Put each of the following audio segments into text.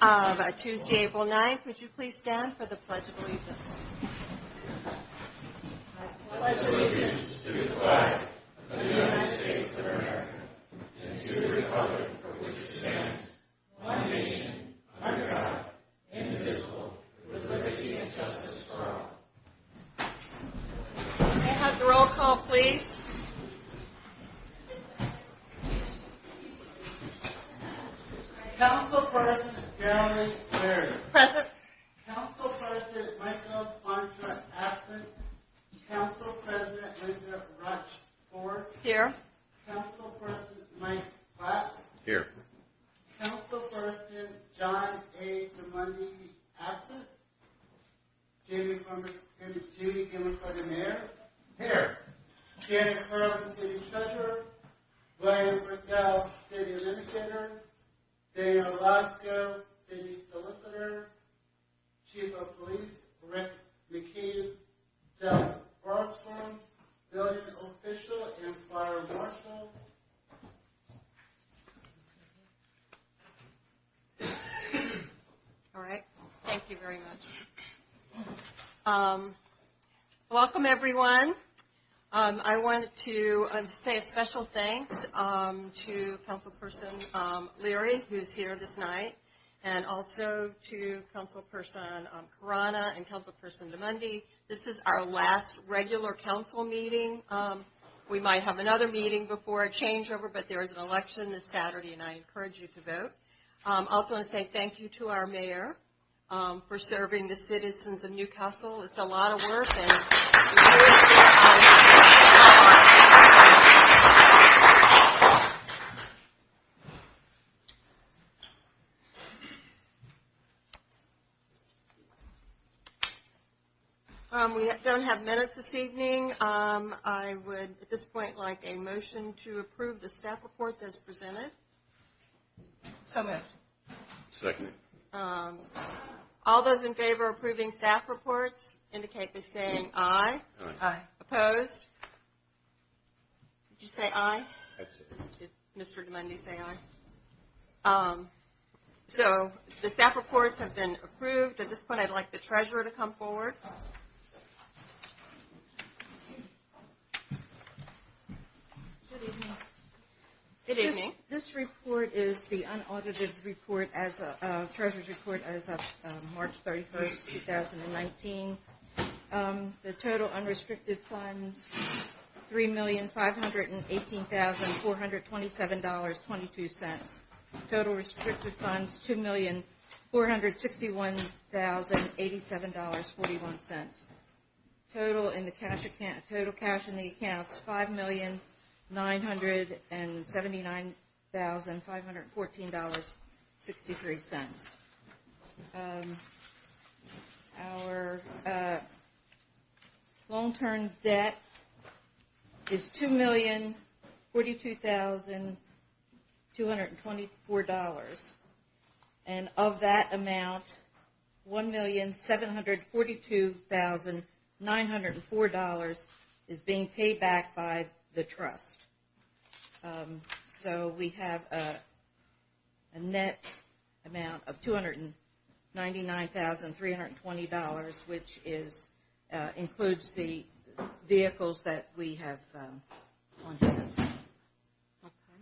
of Tuesday, April 9th. Would you please stand for the Pledge of Allegiance? I pledge allegiance to the flag of the United States of America and to the republic for which it stands, one nation, under God, indivisible, with liberty and justice for all. May I have the roll call, please? Councilperson Gary Larry. Present. Council President Michael Bontra absent. Council President Linda Rochford. Here. Council President Mike Platt. Here. Councilperson John A. DeMundi absent. Jimmy Gilman for the mayor. Here. Janet Carlin, city treasurer. William Brickell, city administrator. Daniel Lasco, city solicitor. Chief of police Rick McCabe, Del Bergstrom, building official and fire marshal. All right. Thank you very much. Welcome, everyone. I wanted to say a special thanks to Councilperson Leary, who's here this night, and also to Councilperson Carana and Councilperson DeMundi. This is our last regular council meeting. We might have another meeting before a changeover, but there is an election this Saturday, and I encourage you to vote. I also want to say thank you to our mayor for serving the citizens of Newcastle. It's a lot of work, and we don't have minutes this evening. I would, at this point, like a motion to approve the staff reports as presented. So moved. Second. All those in favor of approving staff reports indicate by saying aye. Aye. Opposed? Did you say aye? Absolutely. Did Mr. DeMundi say aye? So the staff reports have been approved. At this point, I'd like the treasurer to come forward. Good evening. Good evening. This report is the unaudited report as treasurer's report as of March 31st, 2019. The total unrestricted funds, $3,518,427.22. Total restricted funds, $2,461,087.41. Total in the cash account. Total cash in the accounts, $5,979,514.63. Our long-term debt is $2,042,224, and of that amount, $1,742,904 is being paid back by the trust. So we have a net amount of $299,320, which is includes the vehicles that we have on hand. Okay.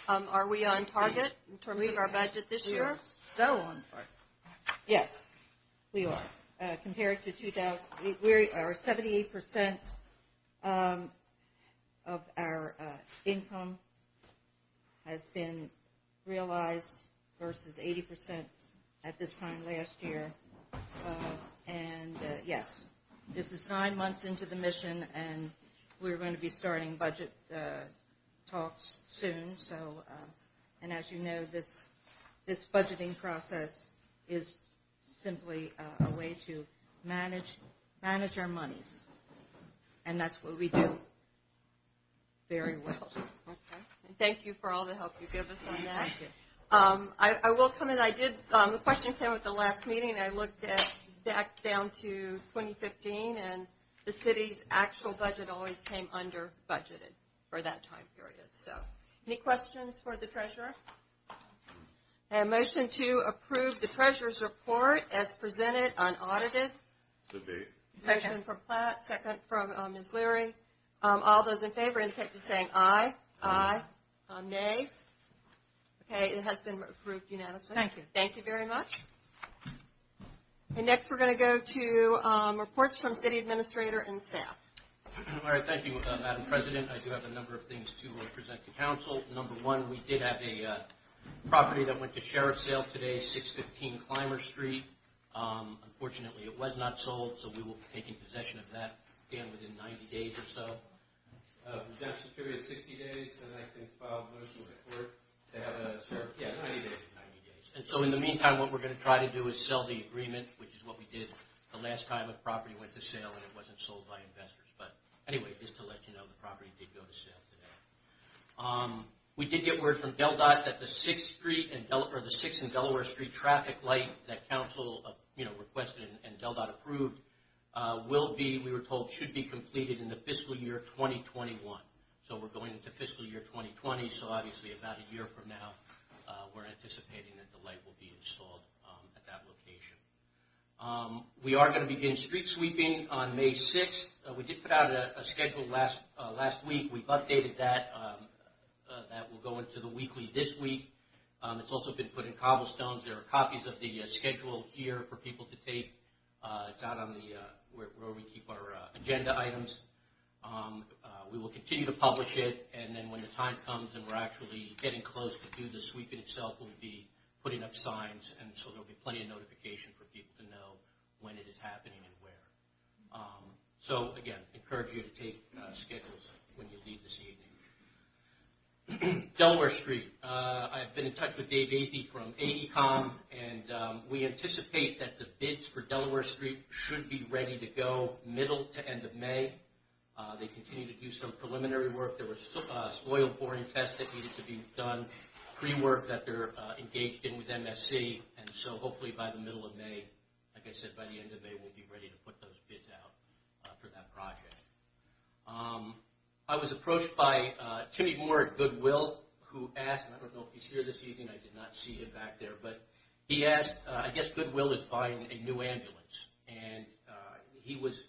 Are we on target in terms of our budget this year? Are so on target. Yes, we are. Compared to 2000, we are 78% of our income has been realized versus 80% at this time last year. Yes, this is 9 months into the mission, and we're going to be starting budget talks soon. So, and as you know, this budgeting process is simply a way to manage our monies, and that's what we do very well. Okay. And thank you for all the help you give us on that. Thank you. I will come in. I did. The question came at the last meeting, and I looked back down to 2015, and the city's actual budget always came under budgeted for that time period. So, any questions for the treasurer? A motion to approve the treasurer's report as presented unaudited. So be it. Motion from Platt, second from Ms. Leary. All those in favor indicate by saying aye. Aye. Nays? Okay, it has been approved unanimously. Thank you. Thank you very much. And next we're going to go to reports from city administrator and staff. All right, thank you, Madam President. I do have a number of things to present to council. Number one, we did have a property that went to sheriff's sale today, 615 Clymer Street. Unfortunately, it was not sold, so we will be taking possession of that again within 90 days or so. Redemption period 60 days, and I can file a motion with the court to have a sheriff. Yeah, 90 days. 90 days. And so in the meantime, what we're going to try to do is sell the agreement, which is what we did the last time a property went to sale and it wasn't sold by investors. But anyway, just to let you know, the property did go to sale today. We did get word from DelDOT that the 6th Street and the 6th and Delaware Street traffic light that council requested and DelDOT approved we were told, should be completed in the fiscal year 2021. So we're going into fiscal year 2020, so obviously about a year from now, we're anticipating that the light will be installed at that location. We are going to begin street sweeping on May 6th. We did put out a schedule last week. We've updated that. That will go into the weekly this week. It's also been put in cobblestones. There are copies of the schedule here for people to take. It's out on the where we keep our agenda items. We will continue to publish it, and then when the time comes and we're actually getting close to do the sweeping itself, we'll be putting up signs, and so there'll be plenty of notification for people to know when it is happening and where. So again, encourage you to take schedules when you leave this evening. Delaware Street. I've been in touch with Dave Athey from AECOM, and we anticipate that the bids for Delaware Street should be ready to go middle to end of May. They continue to do some preliminary work. There was oil boring tests that needed to be done, pre-work that they're engaged in with MSC, and so hopefully by the middle of May, like I said, by the end of May, we'll be ready to put those bids out for that project. I was approached by Timmy Moore at Goodwill, who asked, and I don't know if he's here this evening, I did not see him back there, but he asked, I guess Goodwill is buying a new ambulance, and he was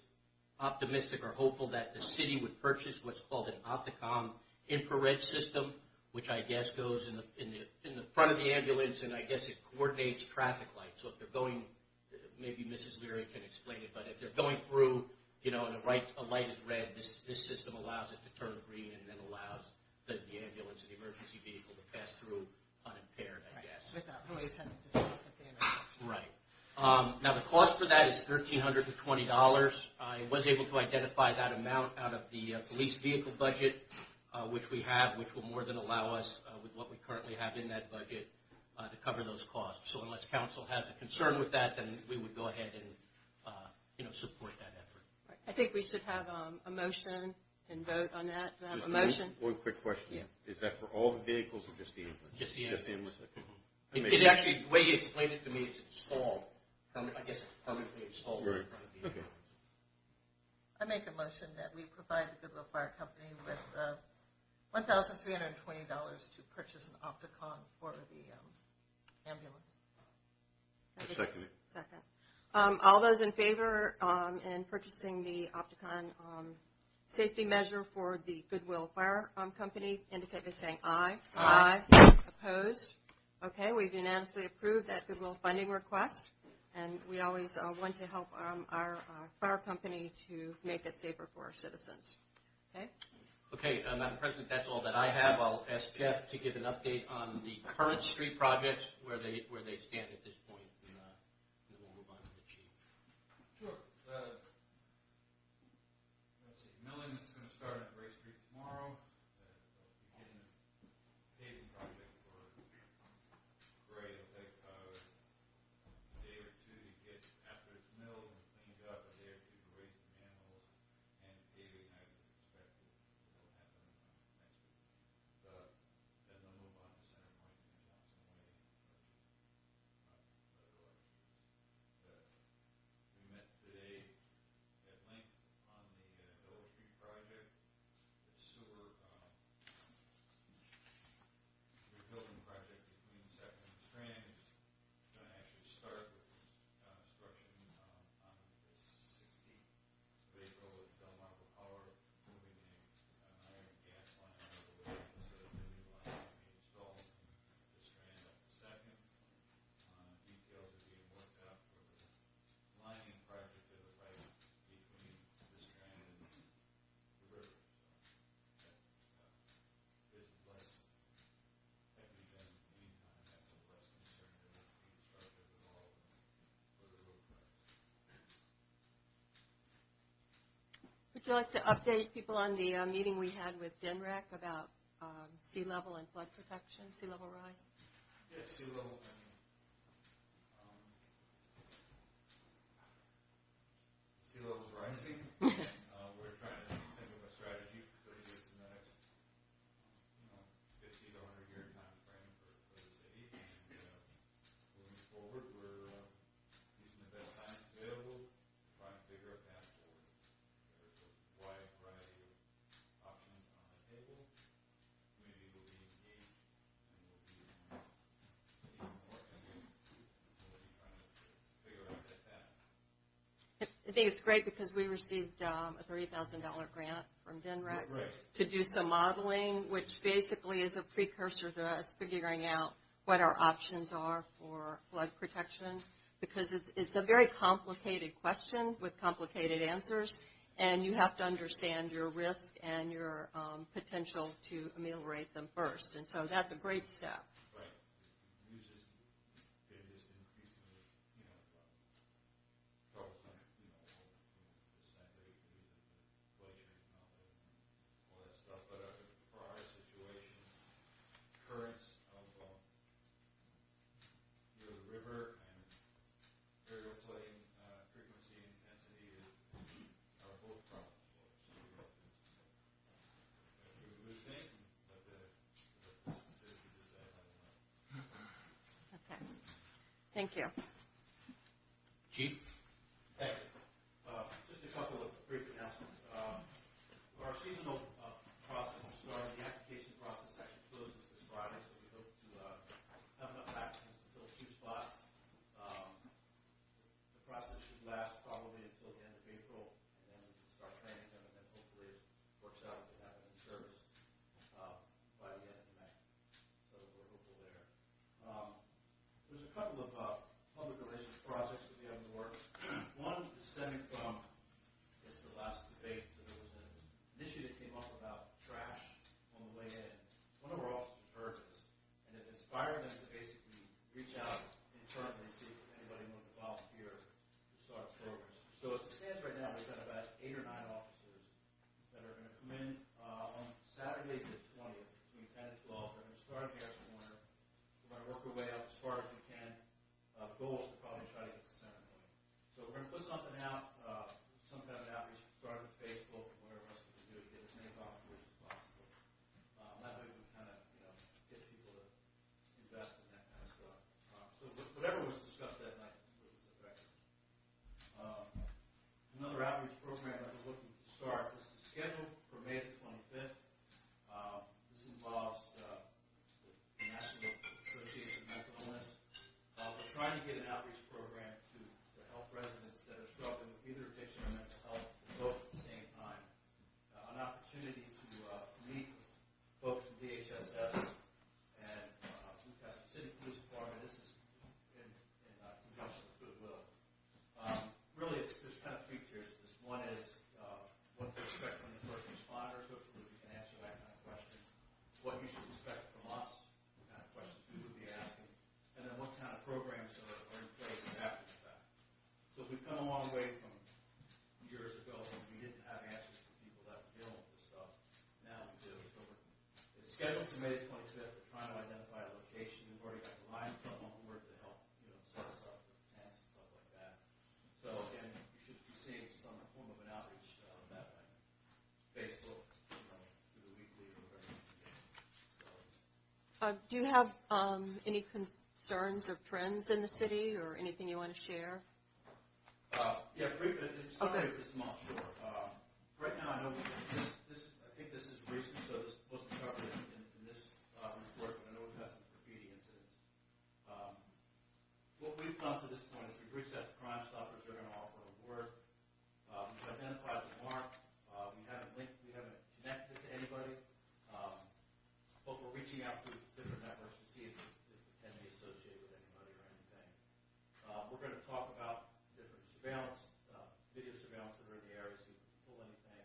optimistic or hopeful that the city would purchase what's called an Opticom infrared system, which I guess goes in the front of the ambulance, and I guess it coordinates traffic lights. So if they're going, maybe Mrs. Leary can explain it, but if they're going through, and a light is red, this system allows it to turn green and then allows the ambulance and the emergency vehicle to pass through unimpaired, I guess. Without always having to stop at the intersection. Right. Now, the cost for that is $1,320. I was able to identify that amount out of the police vehicle budget, which we have, which will more than allow us, with what we currently have in that budget, to cover those costs. So unless council has a concern with that, then we would go ahead and support that effort. I think we should have a motion and vote on that. Do I have Just a motion? One quick question. Yeah. Is that for all the vehicles or just the ambulance? Just the ambulance. Okay. It actually, the way he explained it to me, it's installed. I guess it's permanently installed in front of the ambulance. I make a motion that we provide the Goodwill Fire Company with $1,320 to purchase an Opticon for the ambulance. I second it. Second. All those in favor in purchasing the Opticon safety measure for the Goodwill Fire Company indicate by saying aye. Aye. Opposed? Okay, we've unanimously approved that Goodwill funding request, and we always want to help our fire company to make it safer for our citizens. Okay? Okay, Madam President, that's all that I have. I'll ask Jeff to give an update on the current street projects, where they stand at this point, and then we'll move on to the chief. Sure. Let's see. Milling is going to start on Gray Street tomorrow. Begin the paving project for Gray. It'll take a day or two to get after it's milled and cleaned up, a day or two to raise the manholes, and paving I would expect will happen next week. Then they'll move on to Center Point and Johnson Way, other streets. We met today at length on the Delaware Street project. Would you like to update people on the meeting we had with DNREC about sea level and flood protection, sea level rise? Yeah, sea level, sea level's rising. We're trying to think of a strategy for putting this in the next, 50 to 100 year time frame for the city. And moving forward, we're using the best science available, trying to figure a path forward. There's a wide variety of options on the table. Community will be engaged and will be even more, and we'll be trying to figure out that path. I think it's great because we received a $30,000 grant from DNREC Right. to do some modeling, which basically is a precursor to us figuring out what our options are for flood protection, because it's a very complicated question with complicated answers, and you have to understand your risk and your potential to ameliorate them first. And so that's a great step. Right. Use this, been just increasingly, troublesome, the scientific news of the glaciers and all that stuff. But for our situation, currents of the river and aerial flooding frequency and intensity are both problems for us. So we have to do a good thing, but the citizens decide how they want. Okay. Thank you. Chief? Thank you. Just a couple of brief announcements. Our seasonal process is starting. The application process actually closes this Friday, so we hope to have enough applicants to fill 2 spots. The process should last probably until the end of April, and then we can start training them, and then hopefully it works out, we can have them in service by the end of May. So we're hopeful there. There's a couple of public relations projects that we have in the works. One is stemming from, I guess, the last debate. So there was an issue that came up about trash on the way in. One of our officers heard this, and it inspired them to basically reach out internally and see if anybody wanted to volunteer to start programs. So as it stands right now, we've got about 8 or 9 officers that are going to come in on Saturday the 20th between 10 and 12. They're going to start at Harrison Corner. We're going to work our way up as far as we can. The goal is to probably try to get to Center Point. So we're going to put something out, some kind of an outreach, start with Facebook and whatever else we can do to get as many volunteers as possible. That way we kind of, get people to invest in that kind of stuff. So whatever was discussed that night was effective. Another outreach program that we're looking to start, this is scheduled for May the 25th. This involves the National Association of Mental Illness. We're trying to get an outreach program to help residents that are struggling with either addiction or mental health, both at the same time. An opportunity to meet with folks from DHSS and Newcastle City Police Department. This is in conjunction with Goodwill. Really, there's kind of 3 tiers to this. One is what to expect from the first responders. Hopefully, we can answer that kind of question. What you should expect from us, what kind of questions we would be asking, and then what kind of programs are in place after the fact. So we've come a long way from years ago when we didn't have answers for people that were dealing with this stuff. Now we do. So it's scheduled for May the 25th. We're trying to identify a location. We've already got the Lions Club on board to help, set us up with tents and stuff like that. So again, you should be seeing some form of an outreach that way. Facebook, through the weekly or whatever you can get. So. Do you have any concerns or trends in the city or anything you want to share? Yeah, brief. It's started this month, sure. Right now, I know I think this is recent, so this wasn't covered in this report, but I know we've had some graffiti incidents. What we've done to this point is we've reached out to Crime Stoppers. They're going to offer an award. We've identified the mark. We haven't connected it to anybody, but we're reaching out to different networks to see if it can be associated with anybody or anything. We're going to talk about different surveillance, video surveillance that are in the area, see if we can pull anything.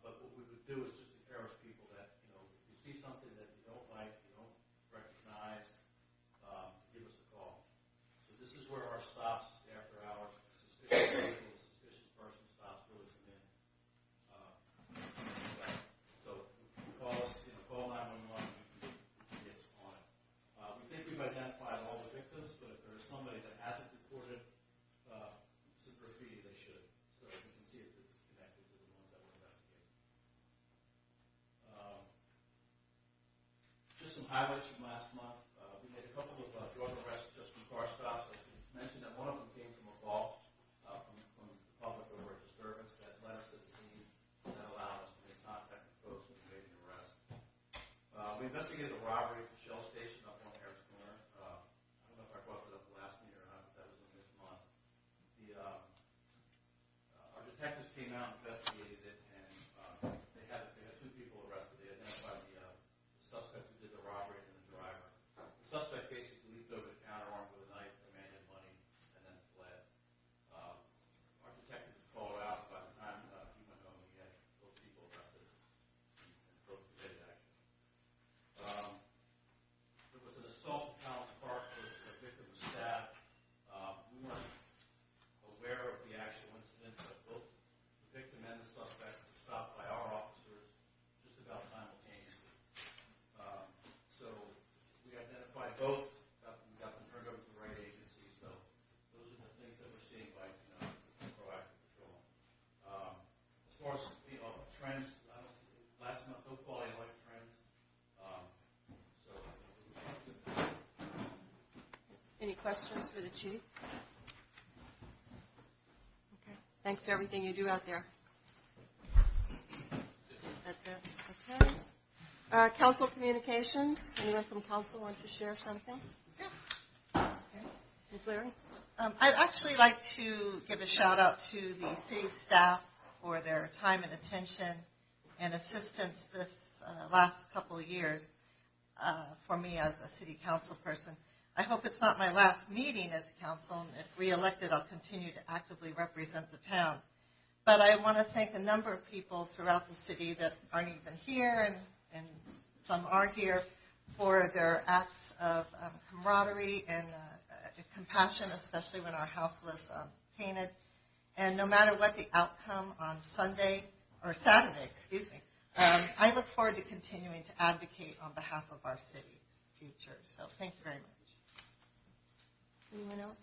But what we would do is just encourage people that, if you see something that you don't like, you don't recognize, give us a call. So this is where our stops after hours, suspicious vehicle, suspicious person stops really come in. highlights from last month. We made a couple of drug arrests just from car stops. I mentioned that one of them came from a call from the public over a disturbance that led us to the scene that allowed us to make contact with folks when we made an arrest. We investigated a robbery at the Shell station up on Harris Corner. I don't know if I brought that up the last meeting or not, but that was in this month. Our detectives came out and investigated it, and they had two people arrested. They identified the suspect who did the robbery and the driver. The suspect basically leaped over the counter armed with a knife, demanded money, and then fled. Our detective was called out. By the time he went home, he had both people arrested and both committed action. There was an assault in Collins Park where the victim was stabbed. We weren't aware of the actual incident, but both the victim and the suspect were stopped by our officers just about simultaneously. So we identified both. We got them turned over to the right agency. So those are the things that we're seeing by proactive patrol. As far as trends, last month no quality of life trends. Any questions for the chief? Okay. Thanks for everything you do out there. That's it. Okay. Council communications. Anyone from council want to share something? Ms. Leary? I'd actually like to give a shout out to the city staff for their time and attention and assistance this last couple of years for me as a city council person. I hope it's not my last meeting as council, and if re-elected, I'll continue to actively represent the town. But I want to thank a number of people throughout the city that aren't even here, and some are here, for their acts of camaraderie and compassion, especially when our house was painted. And no matter what the outcome on Saturday, I look forward to continuing to advocate on behalf of our city's future. So thank you very much. Anyone else?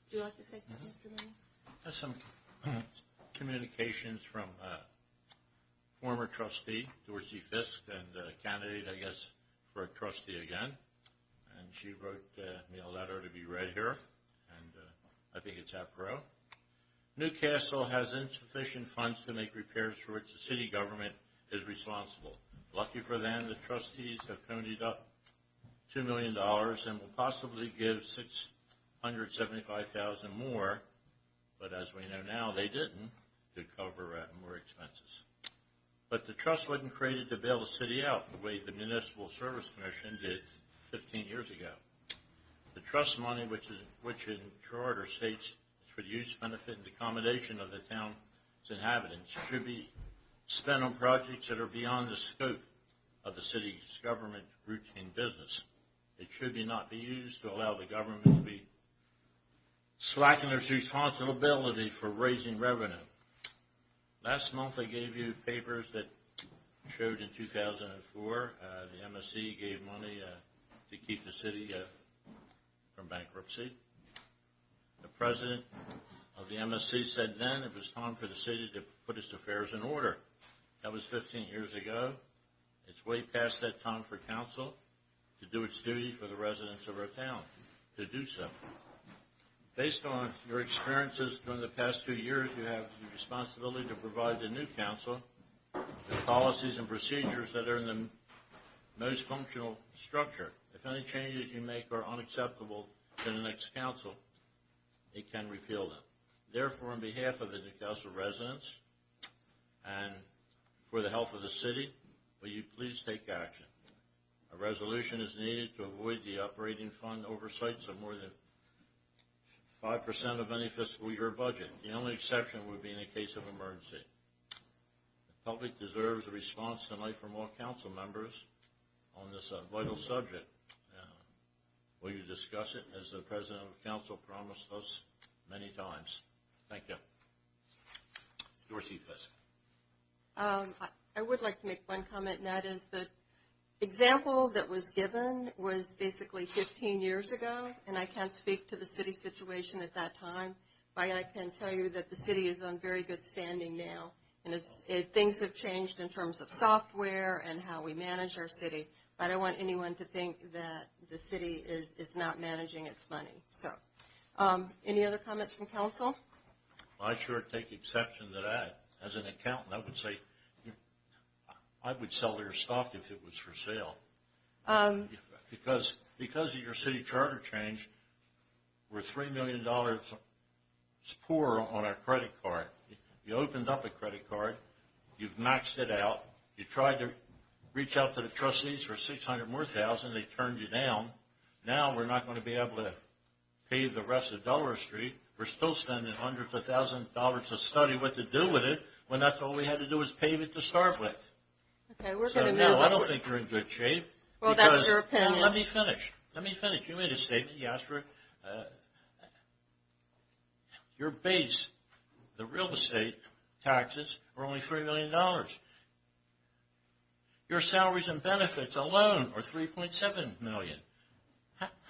Would you like to say something, Mr. Manning? There's some communications from former trustee Dorsey Fisk and candidate, I guess, for a trustee again. And she wrote me a letter to be read here, and I think it's apropos. Newcastle has insufficient funds to make repairs for which the city government is responsible. Lucky for them, the trustees have ponied up $2 million and will possibly give $675,000 more, but as we know now, they didn't, to cover more expenses. But the trust wasn't created to bail the city out the way the Municipal Service Commission did 15 years ago. The trust money, which in charter states is for the use, benefit, and accommodation of the town's inhabitants, should be spent on projects that are beyond the scope of the city's government routine business. It should not be used to allow the government to be slacking its responsibility for raising revenue. Last month I gave you papers that showed in 2004 the MSC gave money to keep the city from bankruptcy. The president of the MSC said then it was time for the city to put its affairs in order. That was 15 years ago. It's way past that time for council to do its duty for the residents of our town, to do so. Based on your experiences during the past 2 years, you have the responsibility to provide the new council the policies and procedures that are in the most functional structure. If any changes you make are unacceptable to the next council, it can repeal them. Therefore, on behalf of the Newcastle residents and for the health of the city, will you please take action? A resolution is needed to avoid the operating fund oversights of more than 5% of any fiscal year budget. The only exception would be in a case of emergency. The public deserves a response tonight from all council members on this vital subject. Will you discuss it as the President of Council promised us many times? Thank you. Dorsey Fisk. I would like to make one comment, and that is the example that was given was basically 15 years ago, and I can't speak to the city situation at that time, but I can tell you that the city is on very good standing now, and things have changed in terms of software and how we manage our city, I don't want anyone to think that the city is not managing its money. So, any other comments from council? I sure take exception to that. As an accountant, I would say I would sell their stock if it was for sale. Because of your city charter change, we're $3 million poor on our credit card. You opened up a credit card, you've maxed it out, you tried to reach out to the trustees for $600,000 more, they turned you down. Now we're not going to be able to pave the rest of Delaware Street. We're still spending hundreds of thousands of dollars to study what to do with it when that's all we had to do was pave it to start with. Okay, we're So, going to move no, on. I don't think you're in good shape. Well, because, that's your opinion. Let me finish. You made a statement. You asked for your base, the real estate taxes are only $3 million. Your salaries and benefits alone are $3.7 million.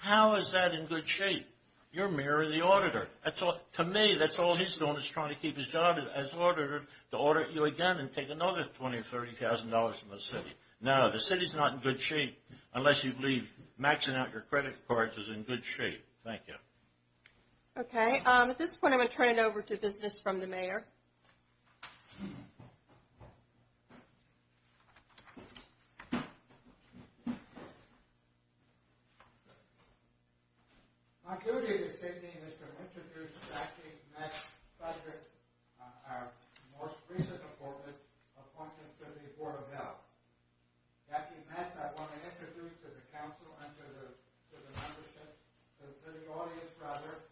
How is that in good shape? You're mirroring the auditor. That's all. To me, that's all he's doing is trying to keep his job as auditor to audit you again and take another $20,000 or $30,000 from the city. No, the city's not in good shape unless you believe maxing out your credit cards is in good shape. Thank you. Okay, at this point, I'm going to turn it over to business from the mayor. My duty this evening is to introduce Jackie Metz Frederick, our most recent appointment to the Board of Health. Jackie Metz, I want to introduce to the council and to the membership, to the audience rather.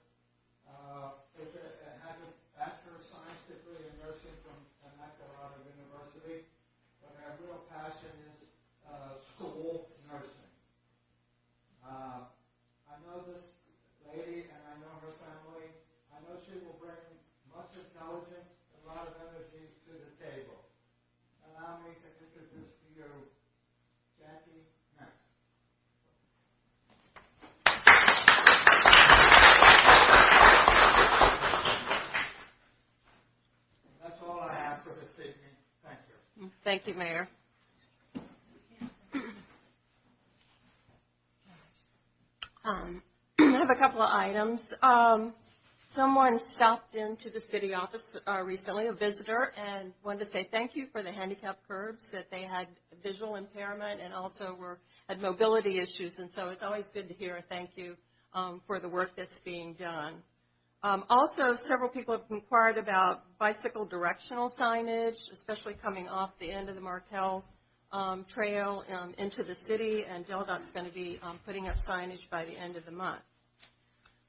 Has a Bachelor of Science degree in nursing from Immaculata University, but her real passion is school nursing. I know this lady and I know her family. I know she will bring much intelligence and a lot of energy to the table. Allow me to introduce to you Jackie Metz. That's all I have for this evening. Thank you. Thank you, Mayor. I have a couple of items. Someone stopped into the city office recently, a visitor, and wanted to say thank you for the handicap curbs, that they had visual impairment and also had mobility issues, and so it's always good to hear a thank you for the work that's being done. Also, several people have inquired about bicycle directional signage, especially coming off the end of the Markel Trail into the city, and DelDOT's going to be putting up signage by the end of the month.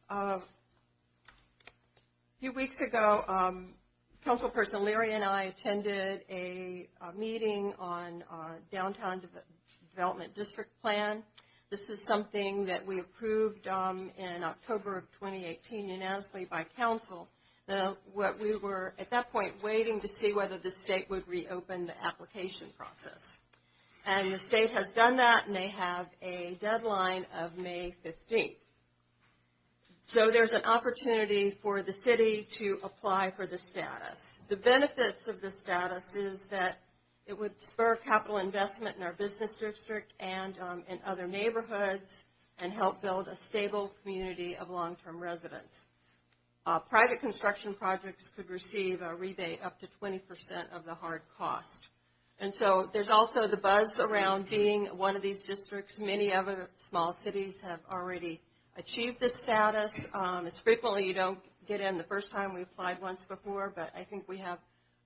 A few weeks ago, Councilperson Leary and I attended a meeting on Downtown Development District Plan. This is something that we approved in October of 2018 unanimously by council. What we were at that point waiting to see whether the state would reopen the application process. And the state has done that, and they have a deadline of May 15th. So there's an opportunity for the city to apply for the status. The benefits of the status is that it would spur capital investment in our business district and in other neighborhoods and help build a stable community of long-term residents. Private construction projects could receive a rebate up to 20% of the hard cost. And so there's also the buzz around being one of these districts. Many other small cities have already achieved this status. It's frequently you don't get in the first time. We applied once before, but I think we have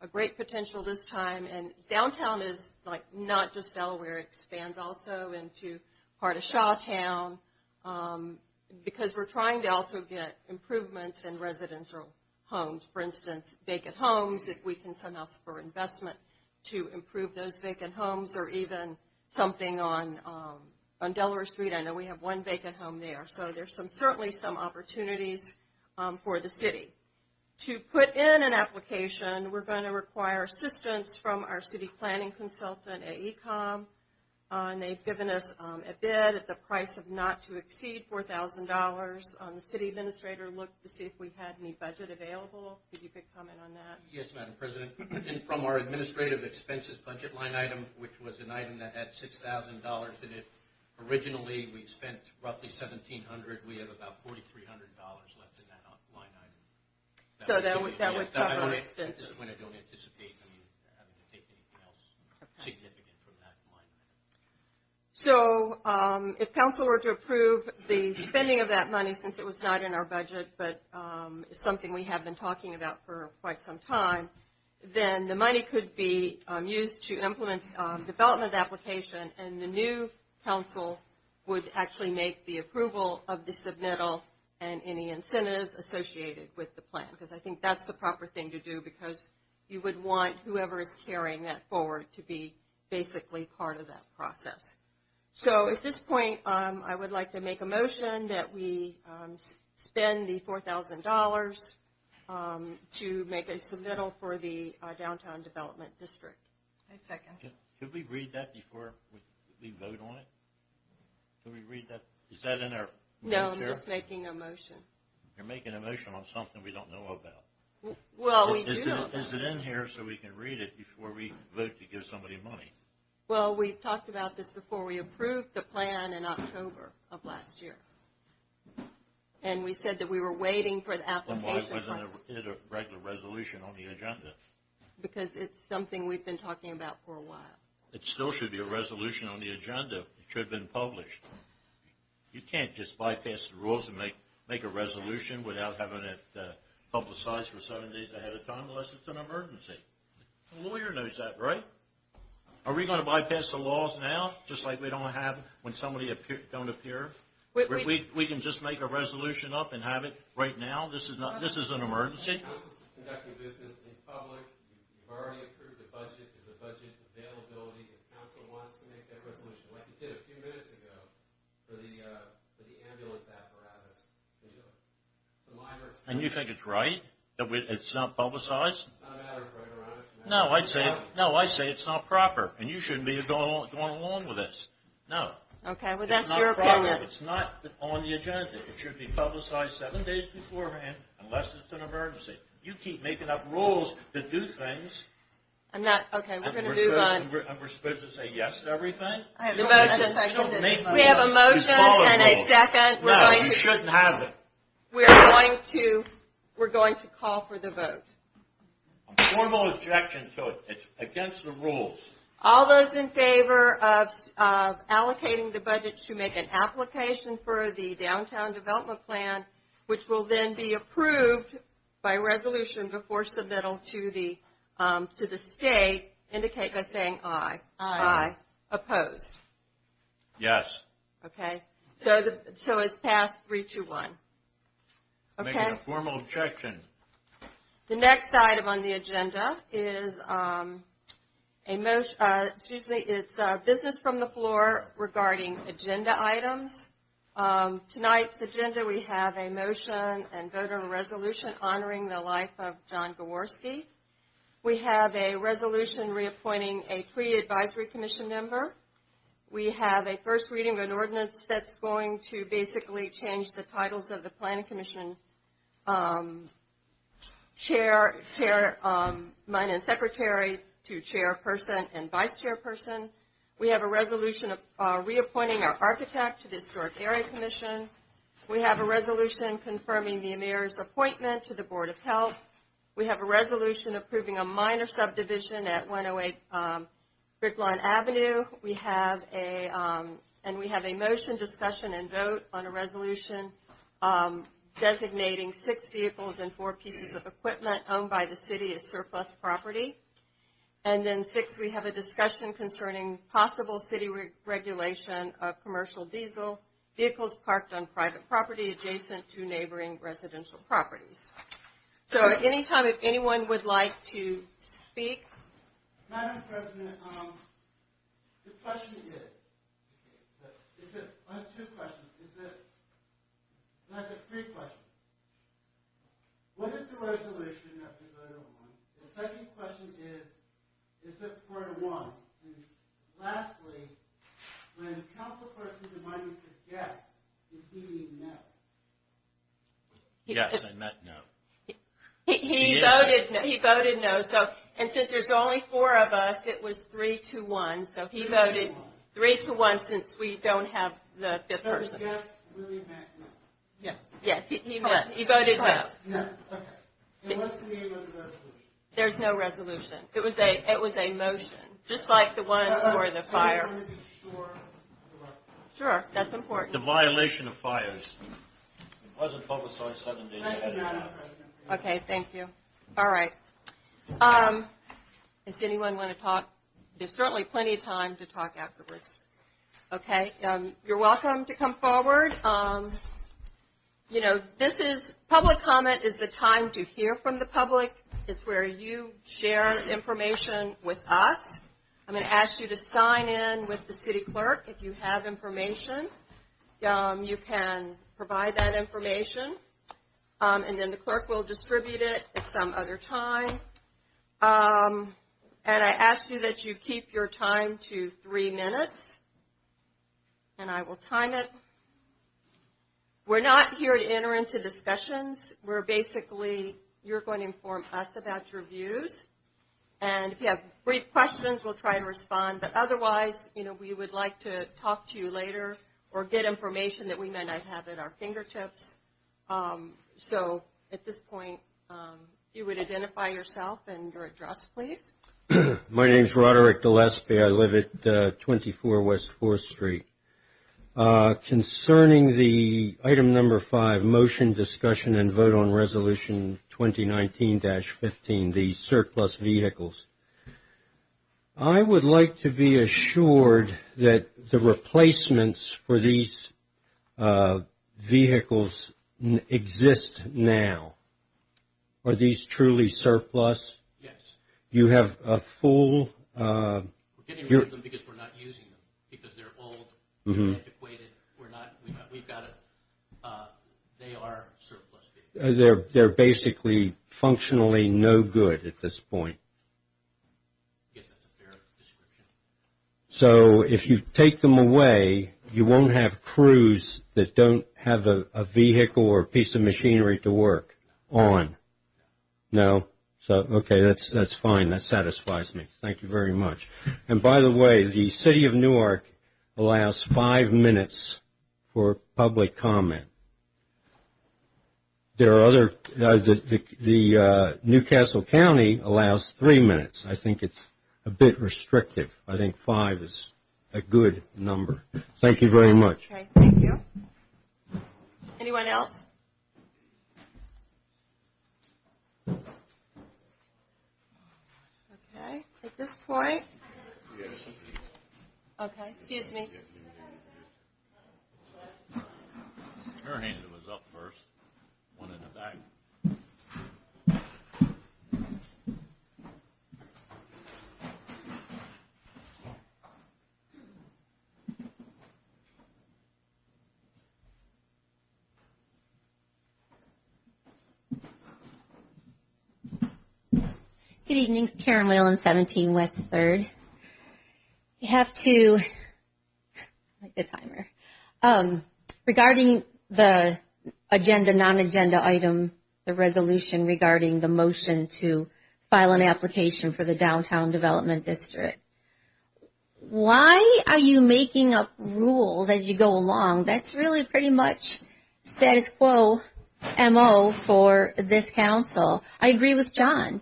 a great potential this time. And downtown is like not just Delaware. It expands also into part of Shawtown because we're trying to also get improvements in residential homes. For instance, vacant homes, if we can somehow spur investment to improve those vacant homes, or even something on Delaware Street. I know we have one vacant home there. So there's certainly some opportunities for the city. To put in an application, we're going to require assistance from our city planning consultant at AECOM. And they've given us a bid at the price of not to exceed $4,000. The city administrator looked to see if we had any budget available. If you could comment on that. Yes, Madam President. And from our administrative expenses budget line item, which was an item that had $6,000 in it, originally we spent roughly $1,700. We have about $4,300 left in that line item. So that would cover our expenses. At this point, I don't anticipate having to take anything else significant from that line item. So if council were to approve the spending of that money, since it was not in our budget, but it's something we have been talking about for quite some time, then the money could be used to implement development application, and the new council would actually make the approval of the submittal and any incentives associated with the plan, because I think that's the proper thing to do, because you would want whoever is carrying that forward to be basically part of that process. So at this point, I would like to make a motion that we spend the $4,000 to make a submittal for the downtown development district. I second. Could we read that before we vote on it? Could we read that? Is that in our No, notes I'm here? just making a motion. You're making a motion on something we don't know about. Well, we Is do know. it in here so we can read it before we vote to give somebody money? Well, we talked about this before. We approved the plan in October of last year. And we said that we were waiting for the Then why application wasn't process, it a regular resolution on the agenda? because it's something we've been talking about for a while. It still should be a resolution on the agenda. It should have been published. You can't just bypass the rules and make a resolution without having it publicized for 7 days ahead of time unless it's an emergency. The lawyer knows that, right? Are we going to bypass the laws now, just like we don't have when somebody don't appear? We can just make a resolution up and have it right now. This is an emergency. Council's conducting business in public. You've already approved the budget. There's a budget availability. If council wants to make that resolution, like you did a few minutes ago for the ambulance apparatus, you can do it. It's a minor expense. And you think it's right that it's not publicized? It's not a matter of right or wrong. It's a No, matter of I say it's not proper, and you shouldn't be going along with this. No. Okay, well, It's that's not your proper. opinion. It's not on the agenda. It should be publicized 7 days beforehand, unless it's an emergency. You keep making up rules to do things. I'm not, okay, we're and going to we're move supposed- on. and we're supposed to say yes to everything? I have The a motion. seconded We have a motion follow and a rules. second. No, you shouldn't have it. We're going to call for the vote. Formal objection to it. It's against the rules. All those in favor of allocating the budget to make an application for the downtown development plan, which will then be approved by resolution before submittal to the state, indicate by saying aye. Aye. Opposed. Yes. Okay. So it's passed 3-1. Making Okay. a formal objection. The next item on the agenda is a motion. It's business from the floor regarding agenda items. Tonight's agenda, we have a motion and vote on a resolution honoring the life of John Gaworski. We have a resolution reappointing a tree advisory commission member. We have a first reading of an ordinance that's going to basically change the titles of the planning commission chair, mine and secretary, to chairperson and vice chairperson. We have a resolution of reappointing our architect to the Historic Area Commission. We have a resolution confirming the mayor's appointment to the Board of Health. We have a resolution approving a minor subdivision at 108 Bricklawn Avenue. We have a motion, discussion, and vote on a resolution designating 6 vehicles and 4 pieces of equipment owned by the city as surplus property. And then 6, we have a discussion concerning possible city regulation of commercial diesel vehicles parked on private property adjacent to neighboring residential properties. So at any time, if anyone would like to speak. Madam President, the question I have 2 questions. I have 3 questions. What is the resolution that we voted on? The second question is it 4-1? And lastly, when Councilperson Demani said yes, did he mean no? Yes, I meant no. He Yeah. voted no. He voted no. So, and since there's only 4 of us, it was 3-1. So he voted 3-1 since we don't have the 5th So person. yes really meant no? Yes. Yes, he Correct. voted no. Correct. No, okay. And what's the name of the resolution? There's no resolution. It was a motion, just like the one for the I fire. just want to be sure of the record. Sure, that's important. The violation of fires wasn't publicized 7 days Thank ahead you, of Madam time. President. for your- Okay, thank you. All right. Does anyone want to talk? There's certainly plenty of time to talk afterwards. Okay, you're welcome to come forward. This is, public comment is the time to hear from the public. It's where you share information with us. I'm going to ask you to sign in with the city clerk if you have information. You can provide that information, and then the clerk will distribute it at some other time. And I ask you that you keep your time to 3 minutes, and I will time it. We're not here to enter into discussions. We're basically, you're going to inform us about your views. And if you have brief questions, we'll try to respond. But otherwise, we would like to talk to you later or get information that we may not have at our fingertips. So at this point, you would identify yourself and your address, please. My name's Roderick Gillespie. I live at 24 West 4th Street. Concerning the item number 5, motion, discussion, and vote on resolution 2019-15, the surplus vehicles. I would like to be assured that the replacements for these vehicles exist now. Are these truly surplus? Yes. You have a full... We're getting rid of them because we're not using them, because they're old, they're antiquated. We've got it. They are surplus vehicles. They're basically functionally no good at this point. I guess that's a fair description. So if you take them away, you won't have crews that don't have a vehicle or a piece of machinery to work on. No? So, okay, that's fine. That satisfies me. Thank you very much. And by the way, the City of Newark allows 5 minutes for public comment. There are other, the Newcastle County allows 3 minutes. I think it's a bit restrictive. I think 5 is a good number. Thank you very much. Okay, thank you. Anyone else? Okay, at this point. Okay, excuse me. Her hand was up first, one in the back. Good evening, Karen Whalen, 17 West 3rd. You have to, like the timer, regarding the agenda, non-agenda item, the resolution regarding the motion to file an application for the Downtown Development District. Why are you making up rules as you go along? That's really pretty much status quo MO for this council. I agree with John.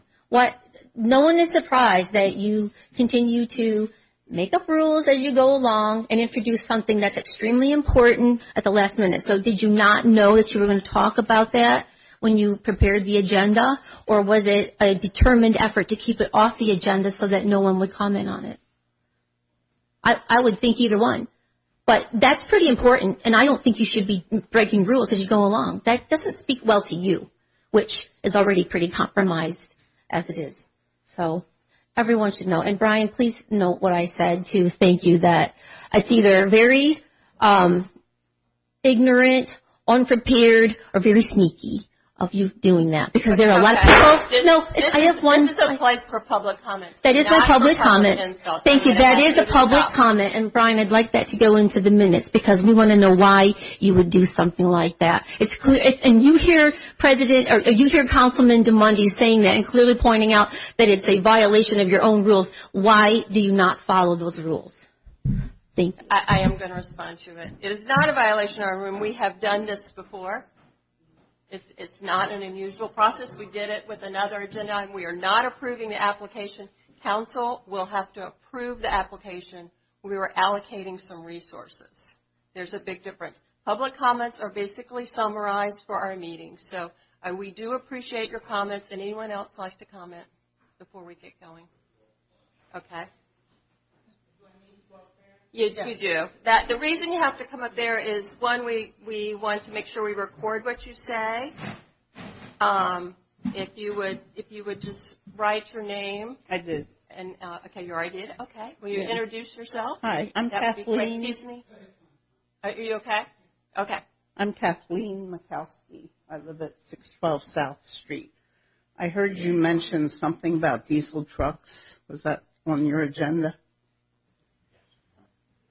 No one is surprised that you continue to make up rules as you go along and introduce something that's extremely important at the last minute. So did you not know that you were going to talk about that when you prepared the agenda? Or was it a determined effort to keep it off the agenda so that no one would comment on it? I would think either one. But that's pretty important, and I don't think you should be breaking rules as you go along. That doesn't speak well to you, which is already pretty compromised as it is. So everyone should know. And Brian, please note what I said to thank you, that it's either very ignorant, unprepared, or very sneaky. of you doing that, because there are a lot of people. I have one. This is a place for public comments. That is my not public for public comment. insults. Thank you. I'm gonna That ask is you a to public stop. comment, and Brian, I'd like that to go into the minutes because we want to know why you would do something like that. It's clear, and you hear Councilman DeMundi saying that and clearly pointing out that it's a violation of your own rules. Why do you not follow those rules? Thank you. I am going to respond to it. It is not a violation of our room. We have done this before. It's not an unusual process. We did it with another agenda, and we are not approving the application. Council will have to approve the application. We were allocating some resources. There's a big difference. Public comments are basically summarized for our meetings. So we do appreciate your comments. And anyone else likes to comment before we get going? Okay. You do. The reason you have to come up there is, one, we want to make sure we record what you say. If you would just write your name. I did. And okay, you already did. Okay. Will you introduce yourself? Hi, I'm That would be great. Kathleen. Excuse me. Are you okay? Okay. I'm Kathleen Mikowski. I live at 612 South Street. I heard you mention something about diesel trucks. Was that on your agenda?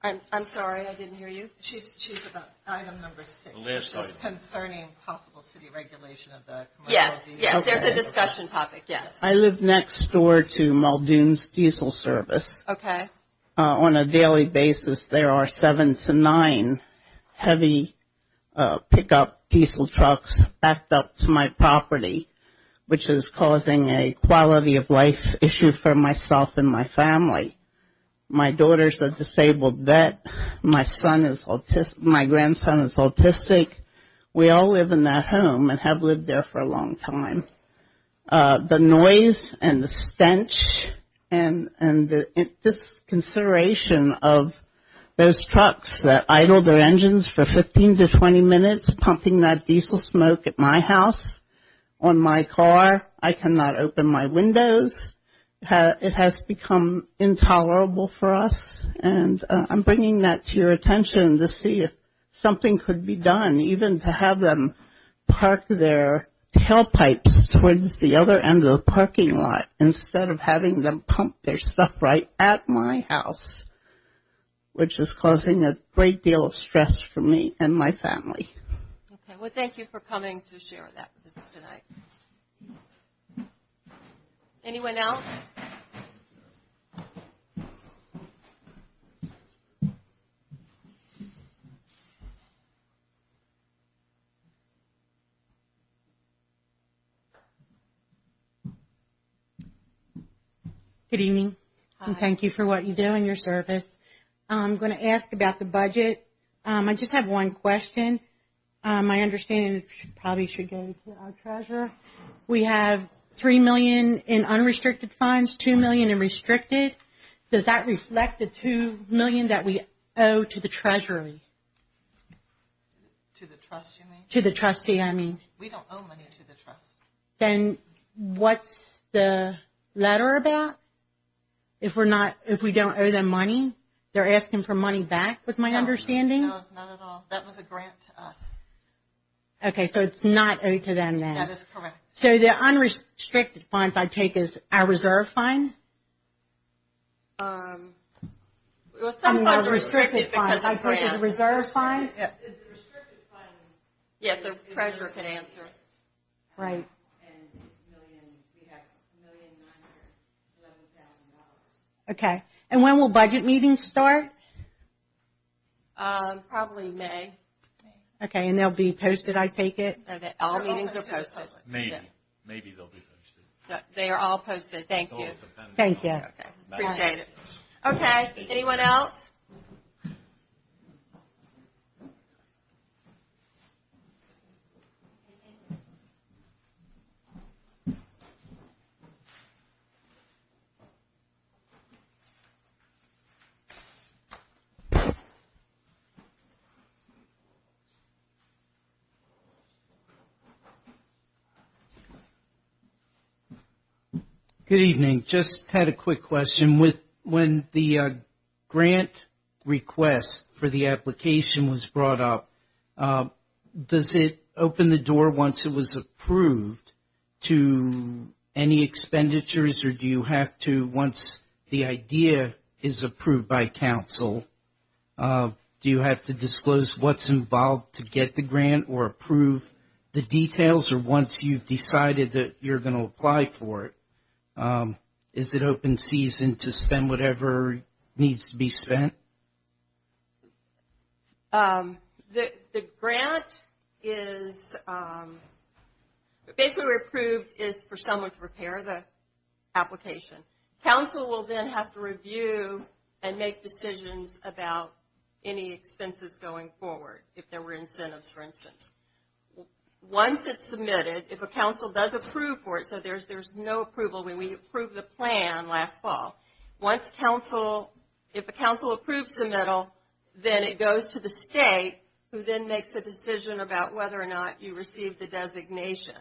I'm sorry, I didn't hear you. She's about item number 6, The which last is item. concerning possible city regulation of the commercial Yes, diesel. yes. There's a Okay. discussion topic. Yes. I live next door to Muldoon's Diesel Service. Okay. On a daily basis, there are 7 to 9 heavy pickup diesel trucks backed up to my property, which is causing a quality of life issue for myself and my family. My daughter's a disabled vet. My son is autistic. My grandson is autistic. We all live in that home and have lived there for a long time. The noise and the stench and the disconsideration of those trucks that idle their engines for 15 to 20 minutes, pumping that diesel smoke at my house, on my car. I cannot open my windows. It has become intolerable for us, and I'm bringing that to your attention to see if something could be done, even to have them park their tailpipes towards the other end of the parking lot instead of having them pump their stuff right at my house, which is causing a great deal of stress for me and my family. Okay. Well, thank you for coming to share that with us tonight. Anyone else? Good evening, Hi. and thank you for what you do in your service. I'm going to ask about the budget. I just have one question. My understanding is probably should go to our treasurer. We have $3 million in unrestricted funds, $2 million in restricted. Does that reflect the $2 million that we owe to the treasury? To the trust, you mean? To the trustee, I mean. We don't owe money to the trust. Then what's the letter about? If we don't owe them money, they're asking for money back, was my understanding? No, not at all. That was a grant to us. Okay, so it's not owed to them then? That is correct. So the unrestricted funds I take as our reserve fund? Well, some funds are restricted because I of take as a grants. reserve fund? Yeah. Yes, the treasurer could answer. Right. Okay. And when will budget meetings start? Probably May. Okay, and they'll be posted, I take it? Okay, all meetings are posted. Maybe. Yeah. Maybe they'll be posted. Yeah, they are all posted. Thank you. Thank you. Okay, appreciate it. Okay, anyone else? Good evening. Just had a quick question. When the grant request for the application was brought up, does it open the door once it was approved to any expenditures, or do you have to, once the idea is approved by council, do you have to disclose what's involved to get the grant or approve the details, or once you've decided that you're going to apply for it, is it open season to spend whatever needs to be spent? The grant is, basically we're approved is for someone to prepare the application. Council will then have to review and make decisions about any expenses going forward, if there were incentives, for instance. Once it's submitted, if a council does approve for it, so there's no approval when we approved the plan last fall. Once if a council approves submittal, then it goes to the state, who then makes a decision about whether or not you receive the designation.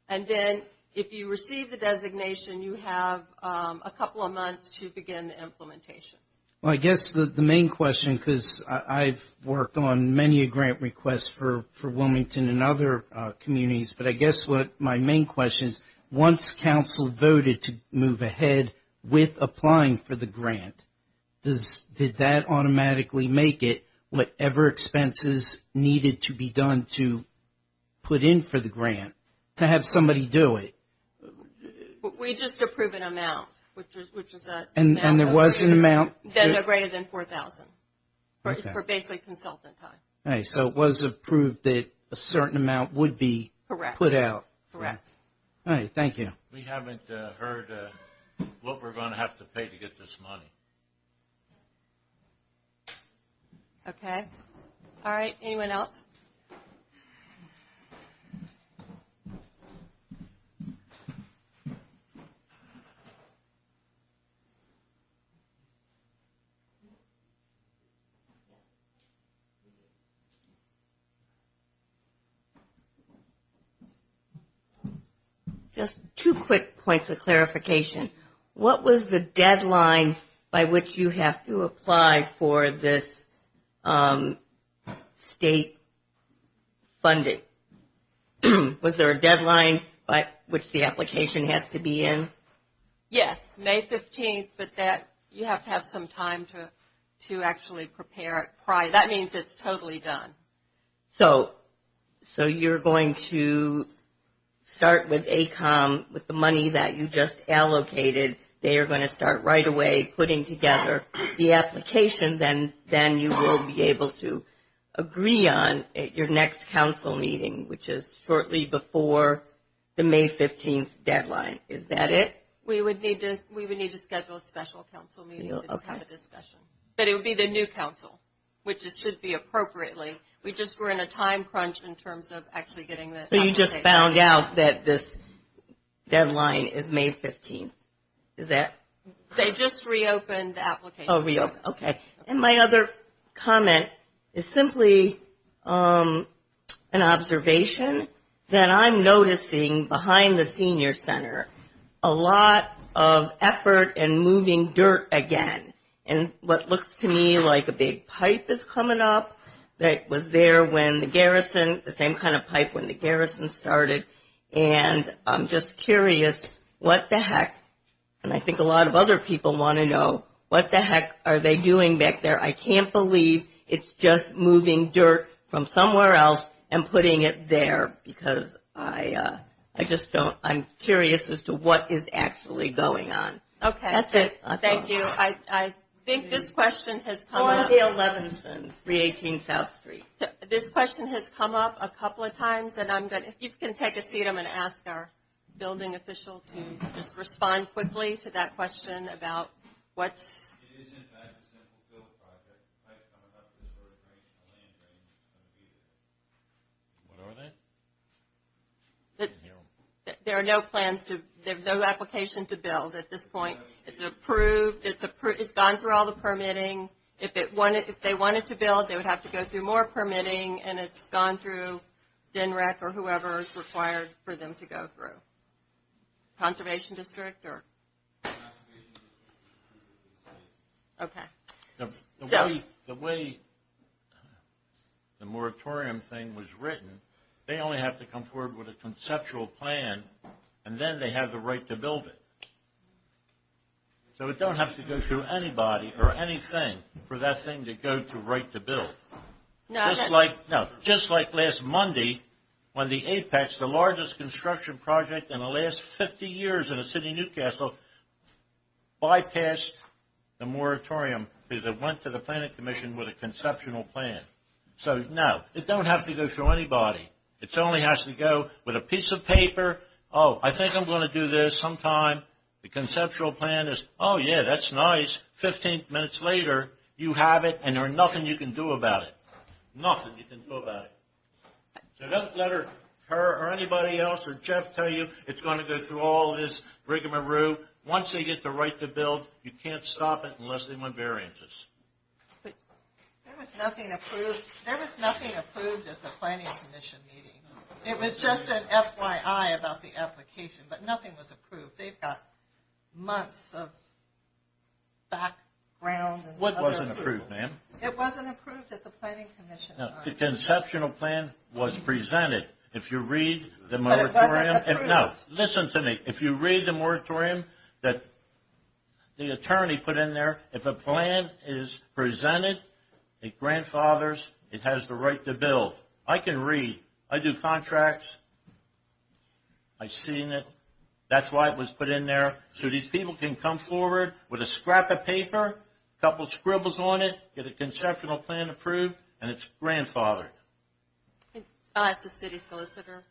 And then if you receive the designation, you have a couple of months to begin the implementation. Well, I guess the main question, because I've worked on many a grant requests for Wilmington and other communities, but I guess what my main question is, once council voted to move ahead with applying for the grant, did that automatically make it whatever expenses needed to be done to put in for the grant, to have somebody do it? We just approve an amount, which is a and there was an amount then no greater than $4,000. It's for basically consultant time. All right, so it was approved that a certain amount would be put out. Correct. All right, thank you. We haven't heard what we're going to have to pay to get this money. Okay. All right. Anyone else? Just 2 quick points of clarification. What was the deadline by which you have to apply for this state funding? Was there a deadline by which the application has to be in? Yes, May 15th, but that you have to have some time to actually prepare it prior. That means it's totally done. So you're going to start with ACOM with the money that you just allocated. They are going to start right away putting together the application. Then you will be able to agree on at your next council meeting, which is shortly before the May 15th deadline. Is that it? We would need to schedule a special council meeting to Okay. have a discussion. But it would be the new council, which should be appropriately. We just were in a time crunch in terms of actually getting the. So you just found out that this deadline is May 15th. Is that? They just reopened the application. Oh, reopened. Okay. And my other comment is simply an observation that I'm noticing behind the senior center a lot of effort in moving dirt again. And what looks to me like a big pipe is coming up that was there when the garrison, the same kind of pipe when the garrison started. And I'm just curious, what the heck, and I think a lot of other people want to know, what the heck are they doing back there? I can't believe it's just moving dirt from somewhere else and putting it there, because I just don't, I'm curious as to what is actually going on. Okay. That's it. Thank you. I think this question has come up. Dale Levinson, 318 South Street. So this question has come up a couple of times, and if you can take a seat, I'm going to ask our building official to just respond quickly to that question about what's. It is in fact a simple fill project. Pipe coming up this road drain, the land drain is going to be there. What are they? There are no plans there's no application to build at this point. It's approved. It's gone through all the permitting. If they wanted to build, they would have to go through more permitting, and it's gone through DNREC or whoever is required for them to go through. Conservation District or? Okay. The way the moratorium thing was written, They only have to come forward with a conceptual plan, and then they have the right to build it. So it don't have to go through anybody or anything for that thing to go to right to build. Just like last Monday, when the Apex, the largest construction project in the last 50 years in the city of Newcastle, bypassed the moratorium because it went to the planning commission with a conceptual plan. So no, it don't have to go through anybody. It only has to go with a piece of paper. Oh, I think I'm going to do this sometime. The conceptual plan is, oh yeah, that's nice. 15 minutes later, you have it, and there's nothing you can do about it. Nothing you can do about it. So don't let her or anybody else or Jeff tell you it's going to go through all this rigmarole. Once they get the right to build, you can't stop it unless they want variances. There was nothing approved. There was nothing approved at the planning commission meeting. It was just an FYI about the application, but nothing was approved. They've got months of background. And What wasn't approved, ma'am? It wasn't approved at the planning commission. No, the conceptual plan was presented. If you read the But it wasn't moratorium, approved. listen to me. If you read the moratorium that the attorney put in there, if a plan is presented, it grandfathers, it has the right to build. I can read. I do contracts. I've seen it. That's why it was put in there, so these people can come forward with a scrap of paper, a couple scribbles on it, get a conceptual plan approved, and it's grandfathered. I'll ask the city solicitor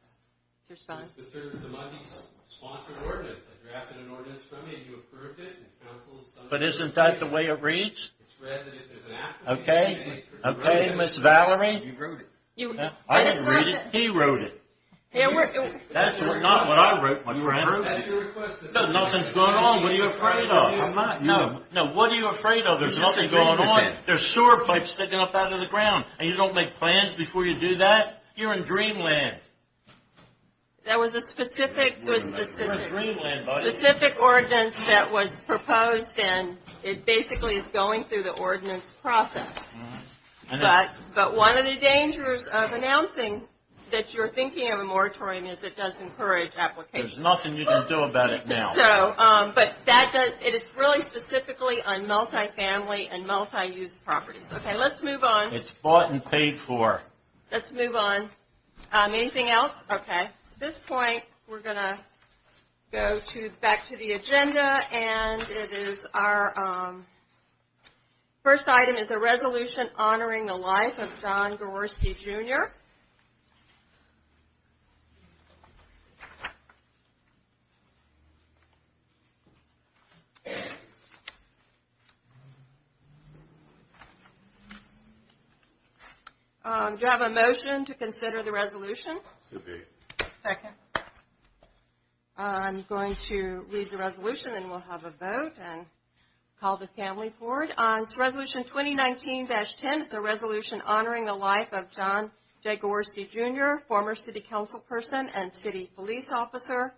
to respond. Mr. DeMonte's sponsored ordinance. I drafted an ordinance from you, you approved it, and council's done. But isn't that the way it reads? It's read that if there's an application. Okay, Miss Valerie? You wrote it. I didn't read it. He wrote it. That's not what I wrote, my friend. That's your request. No, nothing's going on. What are you afraid of? I'm not. No, what are you afraid of? There's nothing going on. There's sewer pipes sticking up out of the ground, and you don't make plans before you do that? You're in dreamland. That was a specific, You're in dreamland, buddy. specific ordinance that was proposed, and it basically is going through the ordinance process. But one of the dangers of announcing that you're thinking of a moratorium is it does encourage applications. There's nothing you can do about it now. So, but it is really specifically on multifamily and multi-use properties. Okay, let's move on. It's bought and paid for. Let's move on. Anything else? Okay. At this point, we're going to go back to the agenda, and it is our first item is a resolution honoring the life of John Gaworski, Jr. Do you have a motion to consider the resolution? Second. I'm going to read the resolution, and we'll have a vote and call the family forward. It's Resolution 2019-10. It's a resolution honoring the life of John J. Gaworski, Jr., former city council person and city police officer.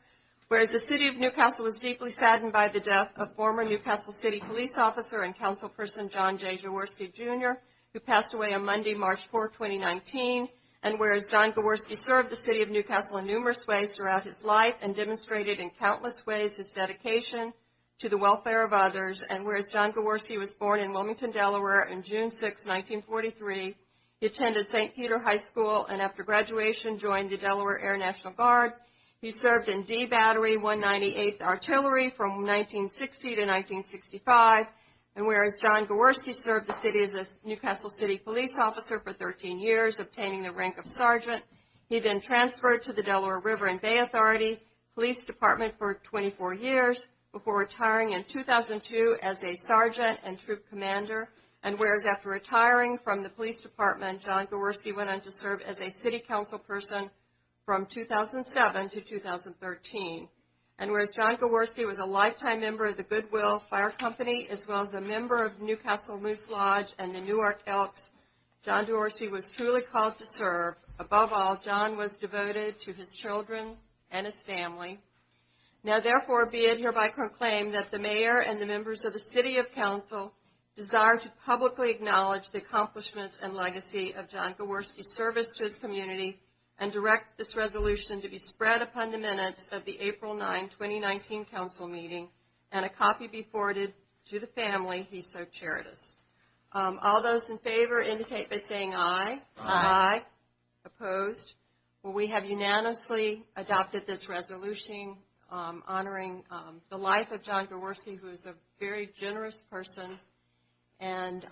Whereas the city of Newcastle was deeply saddened by the death of former Newcastle city police officer and council person John J. Gaworski, Jr., who passed away on Monday, March 4, 2019, and whereas John Gaworski served the city of Newcastle in numerous ways throughout his life and demonstrated in countless ways his dedication to the welfare of others, and whereas John Gaworski was born in Wilmington, Delaware on June 6, 1943, he attended St. Peter High School and after graduation joined the Delaware Air National Guard. He served in D Battery 198th Artillery from 1960 to 1965, and whereas John Gaworski served the city as a Newcastle City police officer for 13 years, obtaining the rank of sergeant, he then transferred to the Delaware River and Bay Authority Police Department for 24 years before retiring in 2002 as a sergeant and troop commander. And whereas after retiring from the police department, John Gaworski went on to serve as a city council person from 2007 to 2013. And whereas John Gaworski was a lifetime member of the Goodwill Fire Company, as well as a member of Newcastle Moose Lodge and the Newark Elks, John Gaworski was truly called to serve. Above all, John was devoted to his children and his family. Now therefore be it hereby proclaimed that the mayor and the members of the City of Council desire to publicly acknowledge the accomplishments and legacy of John Gaworski's service to his community and direct this resolution to be spread upon the minutes of the April 9, 2019 council meeting, and a copy be forwarded to the family he so cherished. All those in favor indicate by saying aye. Aye. Opposed? Well, we have unanimously adopted this resolution honoring the life of John Gaworski, who is a very generous person and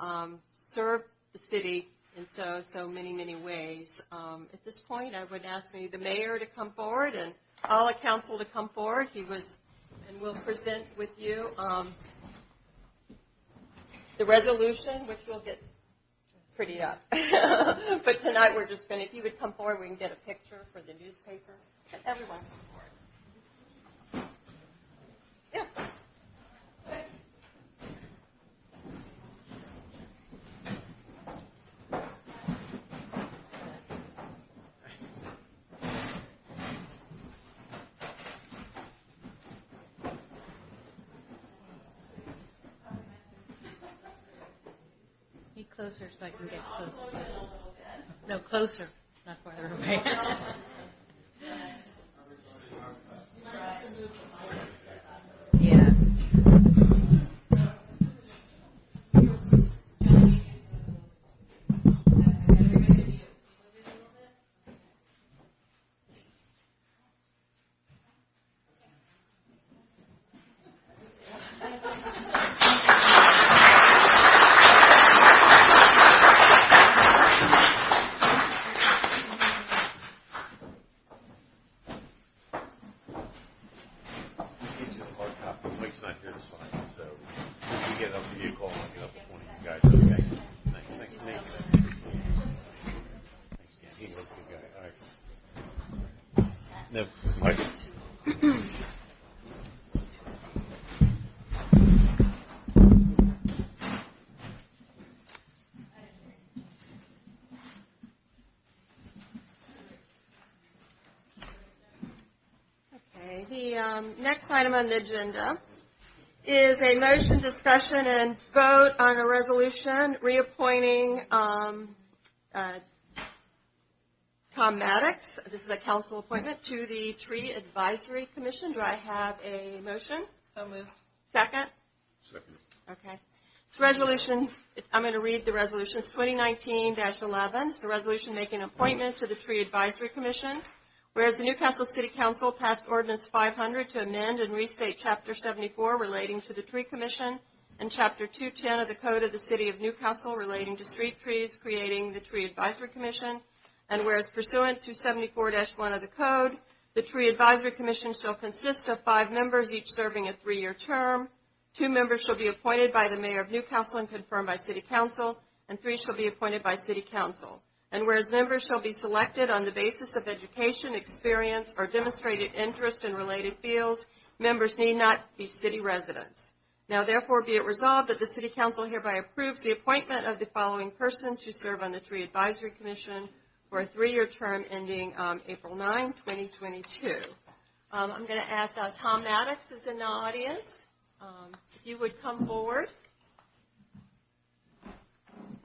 served the city in so many ways. At this point, I would ask the mayor to come forward and all the council to come forward. And we'll present with you the resolution, which will get prettied up. But tonight we're just going to, if you would come forward, we can get a picture for the newspaper. Everyone come forward. Yes. Be closer so I can get closer. No, closer, not farther away. Yeah. Mike's not here to sign, so if you get up, give me a call and I'll get up with one of you guys. Okay. Thanks, Nate. Thanks, Dan. He was a good guy. All right. No, Mike. The next item on the agenda is a motion, discussion, and vote on a resolution reappointing Tom Maddox. This is a council appointment to the Tree Advisory Commission. Do I have a motion? So moved. Second? Second. Okay. This resolution, I'm going to read the resolution. It's 2019-11. It's a resolution making an appointment to the Tree Advisory Commission. Whereas the Newcastle City Council passed Ordinance 500 to amend and restate Chapter 74 relating to the Tree Commission and Chapter 210 of the Code of the City of Newcastle relating to street trees, creating the Tree Advisory Commission. And whereas pursuant to 74-1 of the Code, the Tree Advisory Commission shall consist of 5 members, each serving a 3-year term. 2 members shall be appointed by the Mayor of Newcastle and confirmed by City Council, and 3 shall be appointed by City Council. And whereas members shall be selected on the basis of education, experience, or demonstrated interest in related fields, members need not be city residents. Now therefore be it resolved that the City Council hereby approves the appointment of the following person to serve on the Tree Advisory Commission for a 3-year term ending April 9, 2022. I'm going to ask Tom Maddox is in the audience. If you would come forward.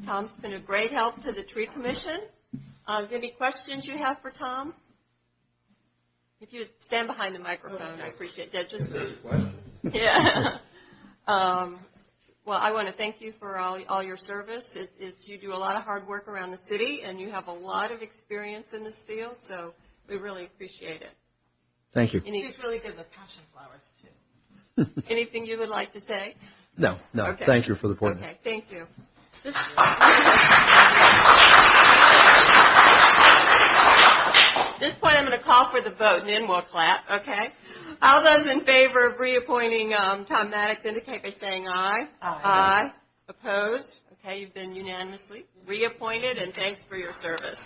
Tom's been a great help to the Tree Commission. Is there any questions you have for Tom? If you would stand behind the microphone, I appreciate that. Just yeah. Well, I want to thank you for all your service. You do a lot of hard work around the city, and you have a lot of experience in this field, so we really appreciate it. Thank you. He's really good with passion flowers, too. Anything you would like to say? No. Okay. Thank you for the point. Okay, thank you. At this point, I'm going to call for the vote, and then we'll clap, okay? All those in favor of reappointing Tom Maddox indicate by saying aye. Aye. Aye. Opposed? Okay, you've been unanimously reappointed, and thanks for your service.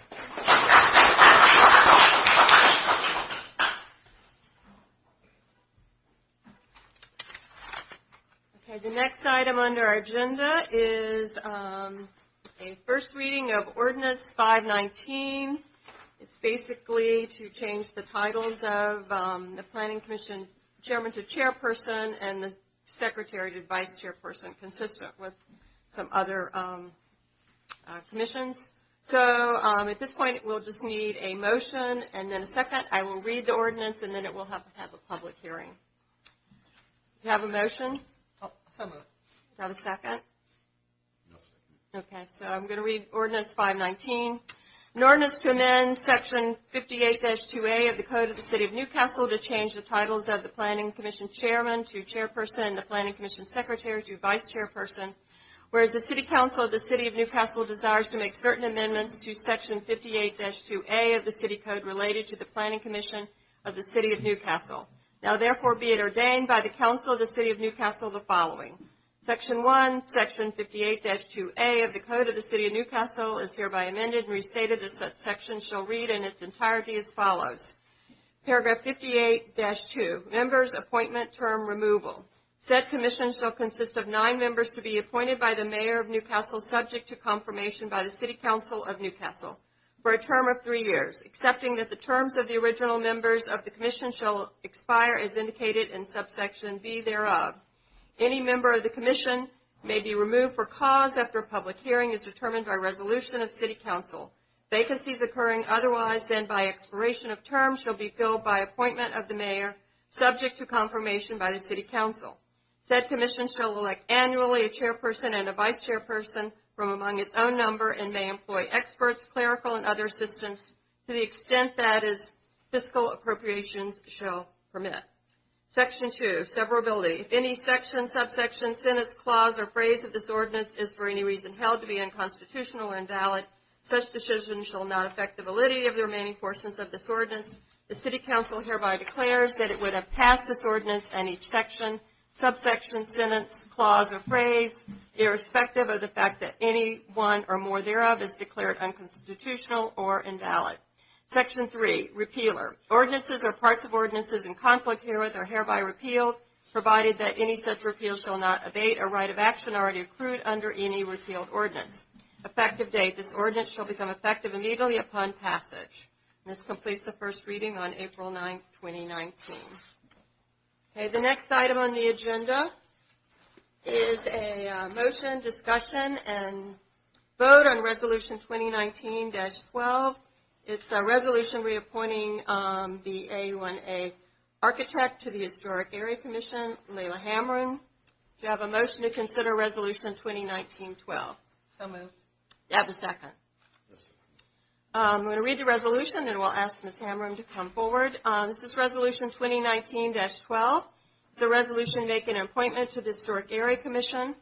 Okay, the next item under our agenda is a first reading of Ordinance 519. It's basically to change the titles of the Planning Commission Chairman to Chairperson and the Secretary to Vice Chairperson, consistent with some other commissions. So at this point, we'll just need a motion and then a second. I will read the ordinance, and then it will have a public hearing. You have a motion? So moved. Do you have a second? No second. Okay, so I'm going to read ordinance 519. An ordinance to amend section 58-2A of the Code of the City of Newcastle to change the titles of the Planning Commission Chairman to Chairperson and the Planning Commission Secretary to Vice Chairperson. Whereas the City Council of the City of Newcastle desires to make certain amendments to section 58-2A of the City Code related to the Planning Commission of the City of Newcastle. Now therefore be it ordained by the Council of the City of Newcastle the following. Section 1, Section 58-2A of the Code of the City of Newcastle is hereby amended and restated that such section shall read in its entirety as follows. Paragraph 58-2, members' appointment term removal. Said commission shall consist of 9 members to be appointed by the Mayor of Newcastle subject to confirmation by the City Council of Newcastle for a term of 3 years, excepting that the terms of the original members of the commission shall expire as indicated in subsection B thereof. Any member of the commission may be removed for cause after a public hearing is determined by resolution of City Council. Vacancies occurring otherwise than by expiration of term shall be filled by appointment of the mayor, subject to confirmation by the City Council. Said commission shall elect annually a chairperson and a vice chairperson from among its own number and may employ experts, clerical, and other assistants to the extent that is fiscal appropriations shall permit. Section 2, severability. If any section, subsection, sentence, clause, or phrase of this ordinance is for any reason held to be unconstitutional or invalid, such decision shall not affect the validity of the remaining portions of this ordinance. The City Council hereby declares that it would have passed this ordinance and each section, subsection, sentence, clause, or phrase, irrespective of the fact that any one or more thereof is declared unconstitutional or invalid. Section 3, repealer. Ordinances or parts of ordinances in conflict herewith are hereby repealed, provided that any such repeal shall not abate a right of action already accrued under any repealed ordinance. Effective date. This ordinance shall become effective immediately upon passage. And this completes the first reading on April 9, 2019. Okay, the next item on the agenda is a motion, discussion, and vote on Resolution 2019-12. It's a resolution reappointing the A1A architect to the Historic Area Commission, Layla Hamron. Do you have a motion to consider Resolution 2019-12? So moved. Do you have a second? I'm going to read the resolution, and we'll ask Ms. Hamron to come forward. This is Resolution 2019-12. It's a resolution making an appointment to the Historic Area Commission.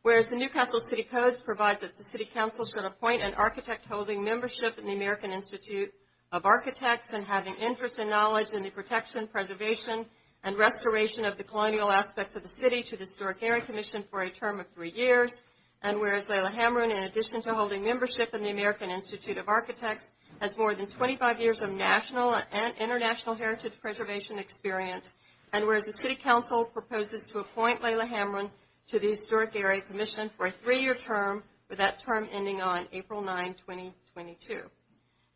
Whereas the Newcastle City Codes provides that the City Council should appoint an architect holding membership in the American Institute of Architects and having interest and knowledge in the protection, preservation, and restoration of the colonial aspects of the city to the Historic Area Commission for a term of 3 years. And whereas Layla Hamron, in addition to holding membership in the American Institute of Architects, has more than 25 years of national and international heritage preservation experience. And whereas the City Council proposes to appoint Layla Hamron to the Historic Area Commission for a 3-year term, with that term ending on April 9, 2022.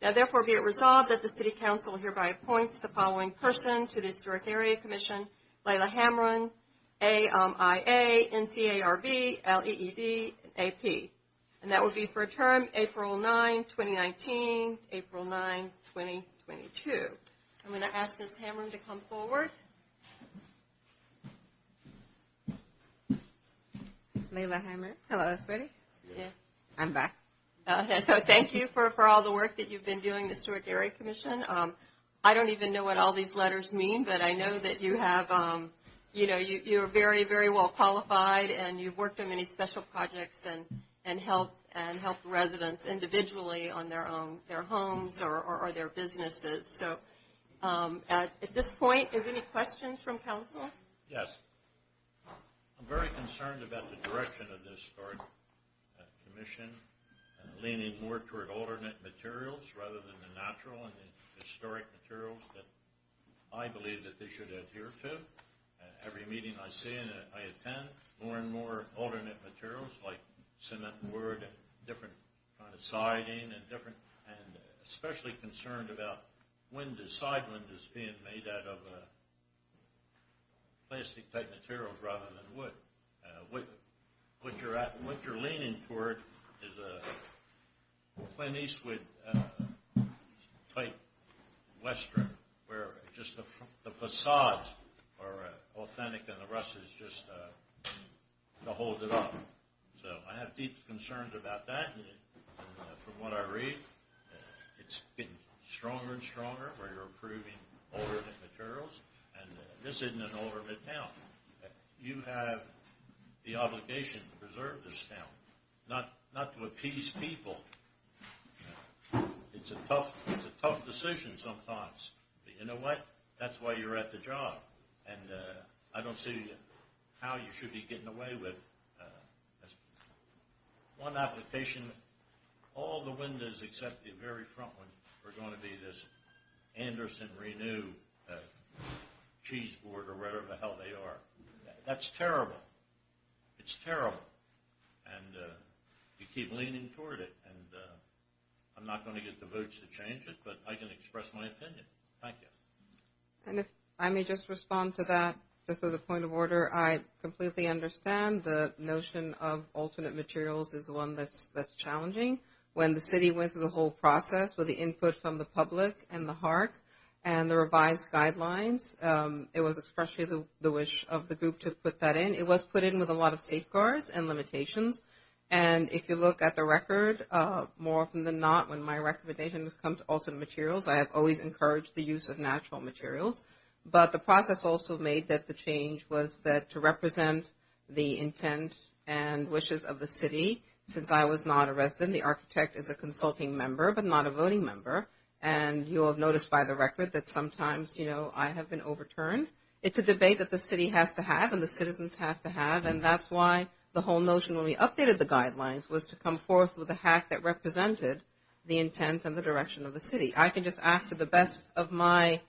Now, therefore, be it resolved that the City Council hereby appoints the following person to the Historic Area Commission: Layla Hamron, AIA, NCARB, LEED, and AP. And that would be for a term April 9, 2019, April 9, 2022. I'm going to ask Ms. Hamron to come forward. Layla Hammer. Hello, everybody. Yeah. I'm back. So thank you for all the work that you've been doing, the Historic Area Commission. I don't even know what all these letters mean, but I know that you have, you're very, very well qualified, and you've worked on many special projects and helped residents individually on their homes or their businesses. So at this point, is any questions from council? Yes. I'm very concerned about the direction of this Historic Commission, leaning more toward alternate materials rather than the natural and the historic materials that I believe that they should adhere to. Every meeting I see and I attend, more and more alternate materials like cement and wood and different kind of siding and especially concerned about side windows being made out of plastic type materials rather than wood. What you're leaning toward is Clint Eastwood type Western, where just the facades are authentic and the rest is just to hold it up. So I have deep concerns about that, and from what I read, it's getting stronger and stronger where you're approving alternate materials, and this isn't an alternate town. You have the obligation to preserve this town, not to appease people. It's a tough decision sometimes, but you know what? That's why you're at the job, and I don't see how you should be getting away with one application. All the windows except the very front one are going to be this Anderson Renew cheese board or whatever the hell they are. That's terrible. It's terrible, and you keep leaning toward it, and I'm not going to get the votes to change it, but I can express my opinion. Thank you. And if I may just respond to that, just as a point of order, I completely understand the notion of alternate materials is one that's challenging. When the city went through the whole process with the input from the public and the HARC and the revised guidelines, it was expressly the wish of the group to put that in. It was put in with a lot of safeguards and limitations. And if you look at the record, more often than not, when my recommendation has come to alternate materials, I have always encouraged the use of natural materials. But the process also made that the change was that to represent the intent and wishes of the city, since I was not a resident, the architect is a consulting member, but not a voting member. And you'll have noticed by the record that sometimes, I have been overturned. It's a debate that the city has to have and the citizens have to have, and that's why the whole notion when we updated the guidelines was to come forth with a hack that represented the intent and the direction of the city. I can just act to the best of my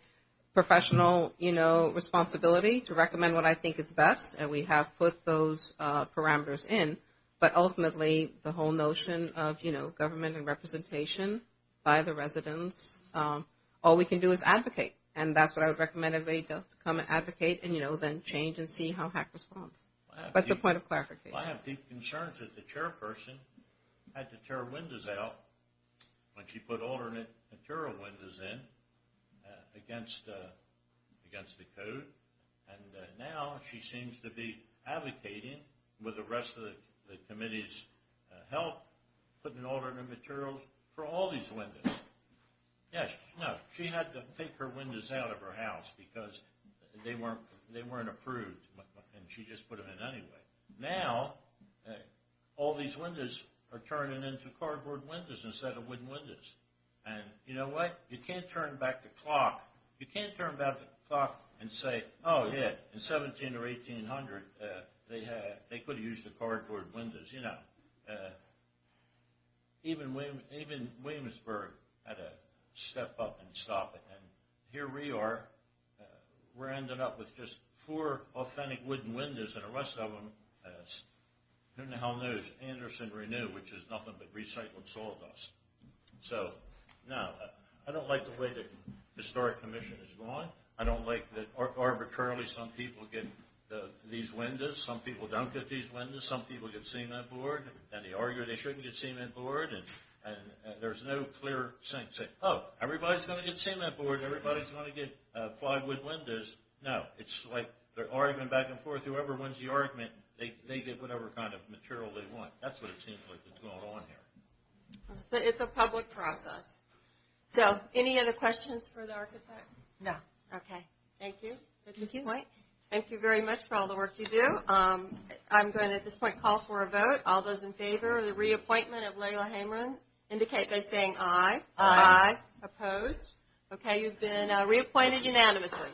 professional, responsibility to recommend what I think is best, and we have put those parameters in. But ultimately, the whole notion of, government and representation by the residents, all we can do is advocate. And that's what I would recommend everybody does, to come and advocate and, then change and see how HAC responds. That's the point of clarification. I have deep concerns that the chairperson had to tear windows out when she put alternate material windows in against the code. And now she seems to be advocating, with the rest of the committee's help, putting alternate materials for all these windows. Yes, no, she had to take her windows out of her house because they weren't approved, and she just put them in anyway. Now, all these windows are turning into cardboard windows instead of wooden windows. And you know what? You can't turn back the clock. You can't turn back the clock and say, oh yeah, in 17 or 1800, they could have used the cardboard windows. Even Williamsburg had to step up and stop it. And here we are, we're ending up with just 4 authentic wooden windows, and the rest of them, who the hell knows, Anderson Renew, which is nothing but recycled sawdust. So, no, I don't like the way the Historic Commission is going. I don't like that arbitrarily some people get these windows, some people don't get these windows, some people get cement board, and they argue they shouldn't get cement board, and there's no clear sense. Say, oh, everybody's going to get cement board, everybody's going to get plywood windows. No, it's like they're arguing back and forth. Whoever wins the argument, they get whatever kind of material they want. That's what it seems like is going on here. It's a public process. So, any other questions for the architect? No. Okay. Thank you. At this point, thank you very much for all the work you do. I'm going to, at this point, call for a vote. All those in favor of the reappointment of Layla Hamrin indicate by saying aye. Aye. Opposed? Okay, you've been reappointed unanimously.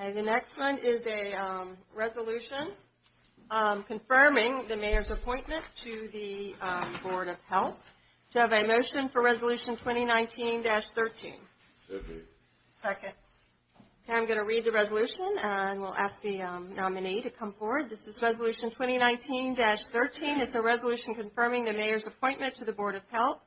Okay, the next one is a resolution confirming the mayor's appointment to the Board of Health. To have a motion for Resolution 2019-13. Second. Okay, I'm going to read the resolution, and we'll ask the nominee to come forward. This is Resolution 2019-13. It's a resolution confirming the mayor's appointment to the Board of Health.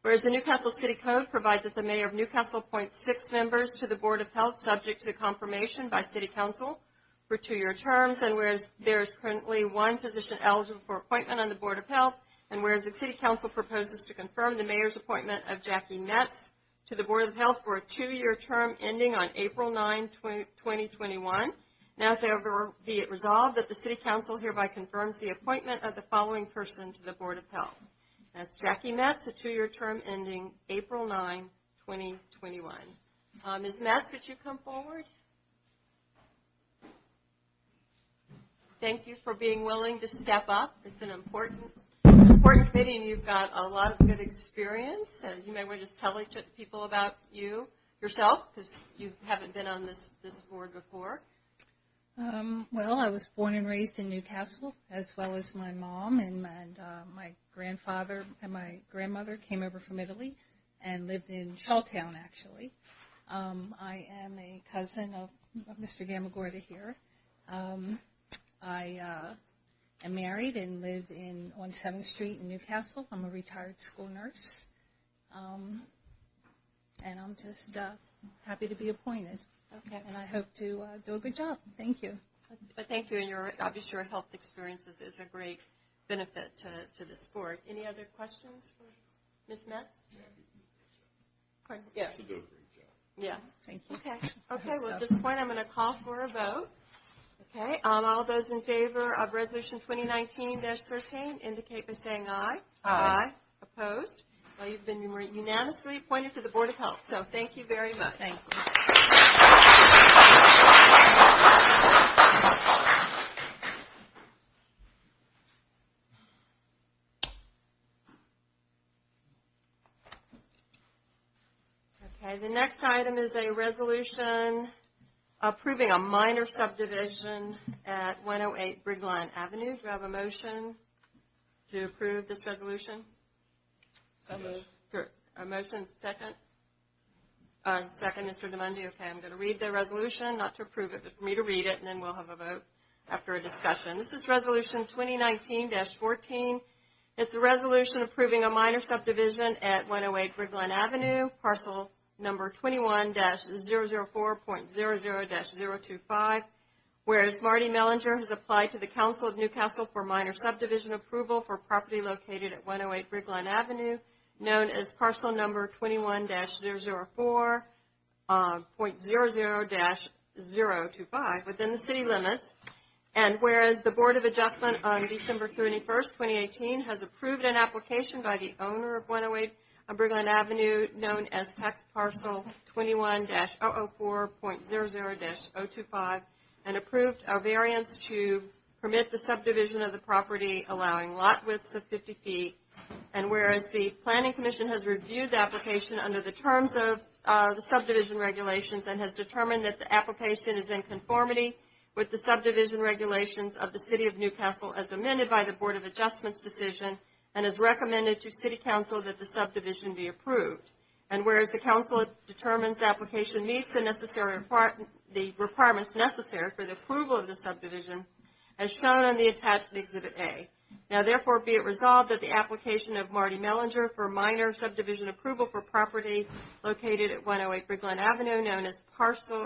Whereas the Newcastle City Code provides that the mayor of Newcastle appoints 6 members to the Board of Health subject to the confirmation by City Council for 2-year terms, and whereas there is currently 1 position eligible for appointment on the Board of Health, and whereas the City Council proposes to confirm the mayor's appointment of Jackie Metz to the Board of Health for a 2-year term ending on April 9, 2021. Now therefore be it resolved that the City Council hereby confirms the appointment of the following person to the Board of Health. That's Jackie Metz, a 2-year term ending April 9, 2021. Ms. Metz, would you come forward? Thank you for being willing to step up. It's an important committee, and you've got a lot of good experience. You may want to just tell people about yourself, because you haven't been on this board before. Well, I was born and raised in Newcastle, as well as my mom, and my grandfather and my grandmother came over from Italy and lived in Shawtown, actually. I am a cousin of Mr. Gamagorda here. I am married and live on 7th Street in Newcastle. I'm a retired school nurse. And I'm just happy to be appointed. Okay. And I hope to do a good job. Thank you. Thank you, and obviously your health experience is a great benefit to this board. Any other questions for Ms. Metz? Yeah. She'll do a great job. Yeah. Thank you. Okay. Well, at this point, I'm going to call for a vote. Okay. All those in favor of Resolution 2019-13 indicate by saying aye. Aye. Opposed? Well, you've been unanimously appointed to the Board of Health, so thank you very much. Thank you. Okay, the next item is a resolution approving a minor subdivision at 108 Brigline Avenue. Do I have a motion to approve this resolution? So moved. A motion, second? Second, Mr. DeMundi. Okay, I'm going to read the resolution, not to approve it, but for me to read it, and then we'll have a vote after a discussion. This is Resolution 2019-14. It's a resolution approving a minor subdivision at 108 Brigline Avenue, parcel number 21-004.00-025, whereas Marty Mellinger has applied to the Council of Newcastle for minor subdivision approval for property located at 108 Brigline Avenue, known as parcel number 21-004.00-025 within the city limits. And whereas the Board of Adjustment on December 31st, 2018 has approved an application by the owner of 108 Brigline Avenue, known as tax parcel 21-004.00-025, and approved a variance to permit the subdivision of the property allowing lot widths of 50 feet. And whereas the Planning Commission has reviewed the application under the terms of the subdivision regulations and has determined that the application is in conformity with the subdivision regulations of the City of Newcastle as amended by the Board of Adjustment's decision, and has recommended to City Council that the subdivision be approved. And whereas the Council determines the application meets the requirements necessary for the approval of the subdivision, as shown on the attached Exhibit A. Now therefore be it resolved that the application of Marty Mellinger for minor subdivision approval for property located at 108 Brigline Avenue, known as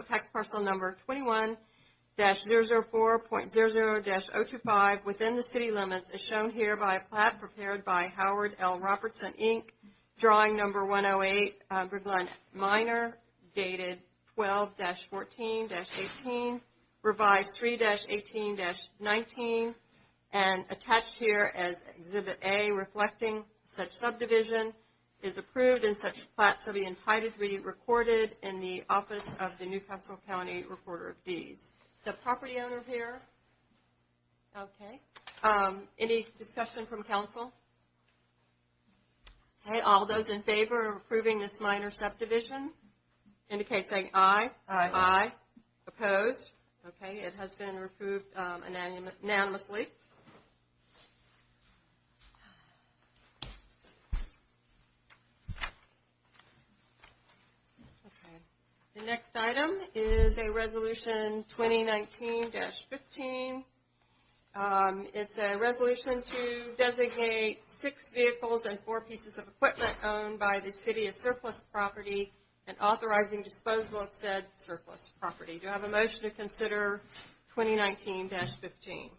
tax parcel number 21-004.00-025 within the city limits, is shown here by a plat prepared by Howard L. Robertson, Inc., drawing number 108, Brigline Minor, dated 12-14-18, revised 3-18-19, and attached here as Exhibit A, reflecting such subdivision, is approved, and such plat shall be entitled to be recorded in the office of the Newcastle County Recorder of Deeds. The property owner here? Okay. Any discussion from council? Okay, all those in favor of approving this minor subdivision indicate saying aye. Aye. Aye. Opposed? Okay, it has been approved unanimously. The next item is a resolution 2019-15 It's a resolution to designate 6 vehicles and 4 pieces of equipment owned by the city as surplus property and authorizing disposal of said surplus property. Do I have a motion to consider 2019-15?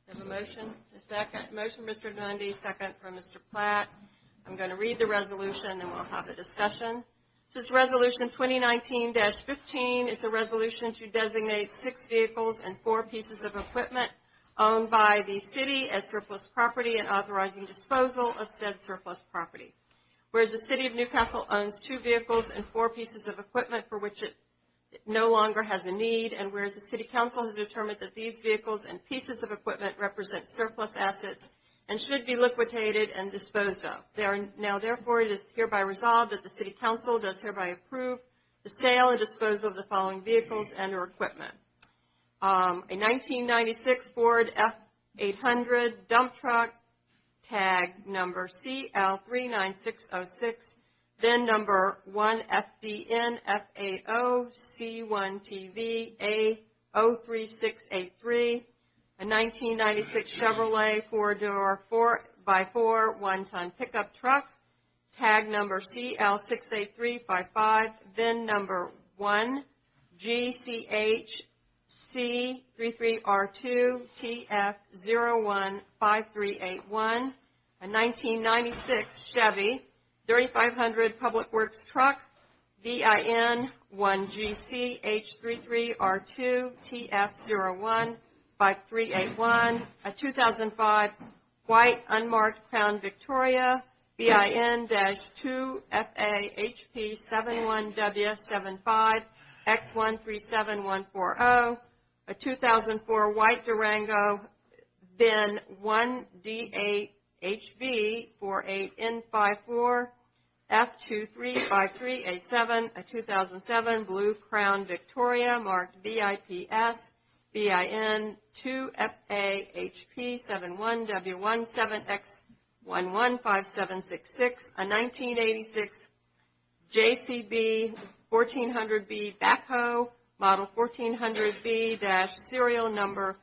Have a motion? A second? Motion, Mr. Dundee, second from Mr. Platt. I'm going to read the resolution and we'll have a discussion. This is Resolution 2019-15. It's a resolution to designate 6 vehicles and 4 pieces of equipment owned by the city as surplus property and authorizing disposal of said surplus property. Whereas the city of Newcastle owns 2 vehicles and 4 pieces of equipment for which it no longer has a need, and whereas the City Council has determined that these vehicles and pieces of equipment represent surplus assets and should be liquidated and disposed of. Therefore, it is hereby resolved that the City Council does hereby approve the sale and disposal of the following vehicles and or equipment. A 1996 Ford F800 dump truck, tag number CL39606, VIN number 1FDN-F80C1TV A03683, a 1996 Chevrolet 4-door 4x4 one-ton pickup truck, tag number CL68355, VIN number 1GCHC33R2 TF015381, a 1996 Chevy 3500 Public Works truck, VIN 1GCH33R2 TF015381, a 2005 white unmarked Crown Victoria, VIN-2FAHP71W75 X137140, a 2004 white Durango, VIN 1D8HB48N54 F235387, a 2007 blue Crown Victoria marked VIPS, VIN 2FAHP71W17X115766, a 1986 JCB 1400B backhoe, model 1400B-serial number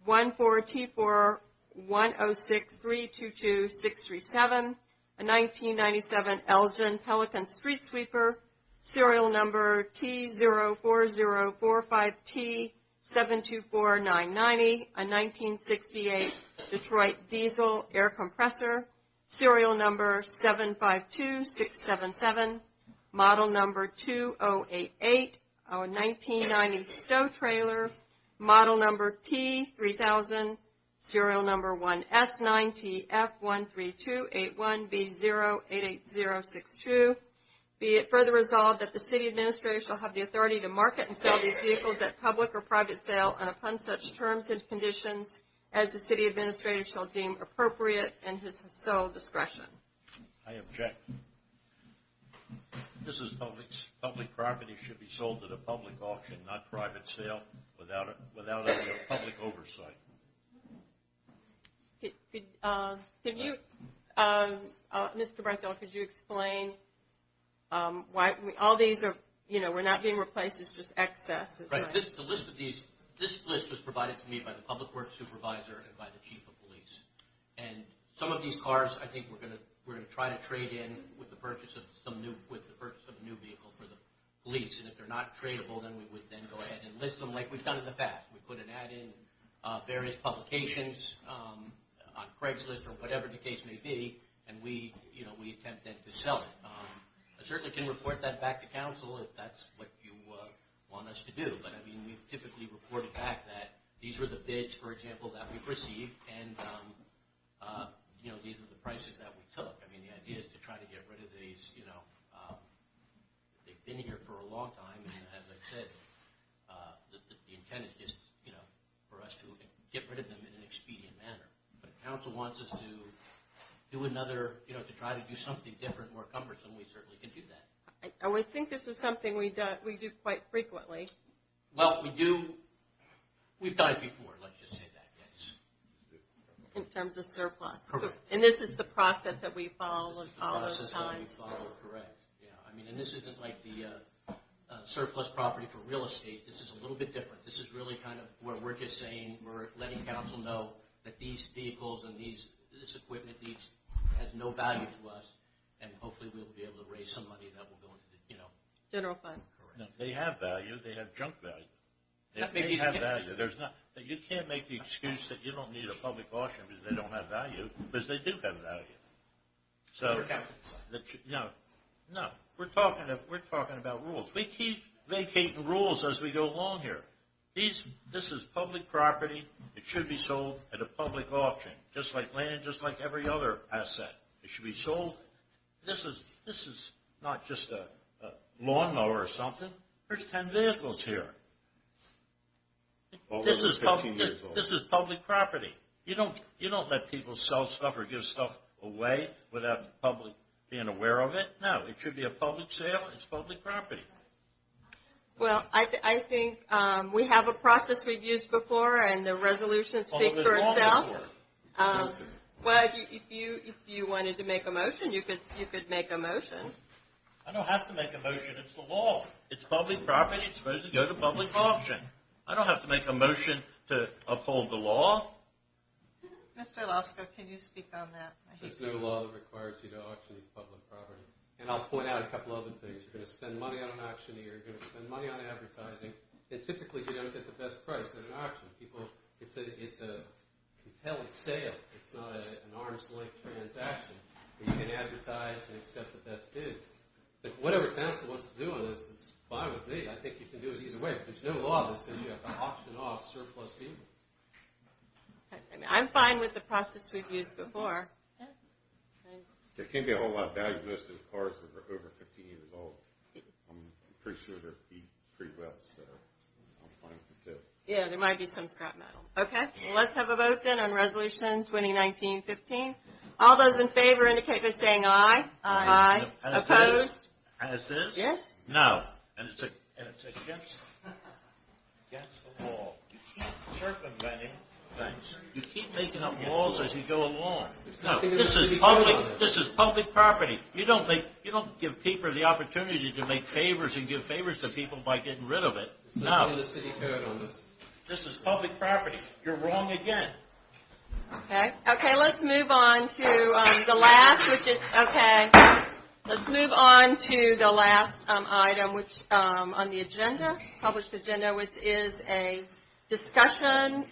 14T4106322637, a 1997 Elgin Pelican street sweeper, serial number T04045T724990, a 1968 Detroit diesel air compressor, serial number 752677, model number 2088, a 1990 Stowe trailer, model number T3000, serial number 1S9TF13281B088062. Be it further resolved that the city administrator shall have the authority to market and sell these vehicles at public or private sale and upon such terms and conditions as the city administrator shall deem appropriate in his sole discretion. I object. This is public property, should be sold at a public auction, not private sale, without any public oversight. Could you, Mr. Barthel, could you explain why all these are, we're not being replaced, it's just excess? Right. The list of these, this list was provided to me by the Public Works Supervisor and by the Chief of Police. And some of these cars, I think we're going to try to trade in with the purchase of a new vehicle for the police. And if they're not tradable, then we would then go ahead and list them like we've done in the past. We put an ad in various publications on Craigslist or whatever the case may be, and we attempt then to sell it. I certainly can report that back to council if that's what you want us to do. But I mean, we've typically reported back that these were the bids, for example, that we've received, and these were the prices that we took. I mean, the idea is to try to get rid of these. They've been here for a long time, and as I said, the intent is just for us to get rid of them in an expedient manner. But if council wants us to do another, to try to do something different, more cumbersome, we certainly can do that. I would think this is something we do quite frequently. Well, we've done it before, let's just say that, yes. In terms of surplus. Correct. So, and this is the process that we follow all those times. Correct. Yeah. I mean, and this isn't like the surplus property for real estate, this is a little bit different. This is really kind of where we're just saying, we're letting council know that these vehicles and this equipment has no value to us, and hopefully we'll be able to raise some money that will go into the, General fund. No, they have value. They have junk value. That They may be the have case. value. You can't make the excuse that you don't need a public auction because they don't have value, because they do have value. So, no, we're talking about rules. We keep vacating rules as we go along here. This is public property. It should be sold at a public auction, just like land, just like every other asset. It should be sold. This is not just a lawnmower or something. There's 10 vehicles here. This is public property. You don't let people sell stuff or give stuff away without the public being aware of it. No, it should be a public sale. It's public property. Well, I think we have a process we've used before, and the resolution speaks for itself. Well, if you wanted to make a motion, you could make a motion. I don't have to make a motion. It's the law. It's public property. It's supposed to go to public auction. I don't have to make a motion to uphold the law. Mr. Lasko, can you speak on that? There's no law that requires you to auction this public property. And I'll point out a couple other things. You're going to spend money on an auctioneer. You're going to spend money on advertising. And typically, you don't get the best price at an auction. It's a compelling sale. It's not an arm's length transaction where you can advertise and accept the best bids. But whatever council wants to do on this is fine with me. I think you can do it either way. But there's no law that says you have to auction off surplus vehicles. I mean, I'm fine with the process we've used before. There can't be a whole lot of value. Most of the cars are over 15 years old. I'm pretty sure they're beat pretty well, so I'm fine with it too. Yeah, there might be some scrap metal. Okay, well, let's have a vote then on Resolution 2019-15. All those in favor indicate by saying aye. Aye. Opposed? As is? Yes. No. And it's against the law. You keep circumventing things. You keep making up laws as you go along. No, this is public property. You don't give people the opportunity to make favors and give favors to people by getting rid of it. No. In the city code on this. This is public property. You're wrong again. Okay, let's move on to the last, which is, let's move on to the last item, which on the agenda, published agenda, which is a discussion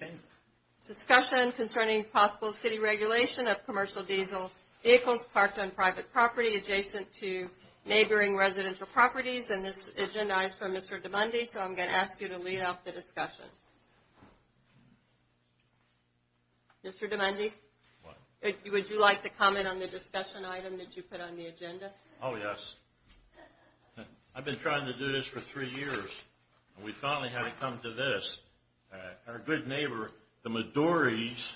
concerning possible city regulation of commercial diesel vehicles parked on private property adjacent to neighboring residential properties. And this agenda is from Mr. DeMundi, so I'm going to ask you to lead off the discussion. Mr. DeMundi, would you like to comment on the discussion item that you put on the agenda? Oh, yes. I've been trying to do this for 3 years, and we finally had to come to this. Our good neighbor, the Maduris,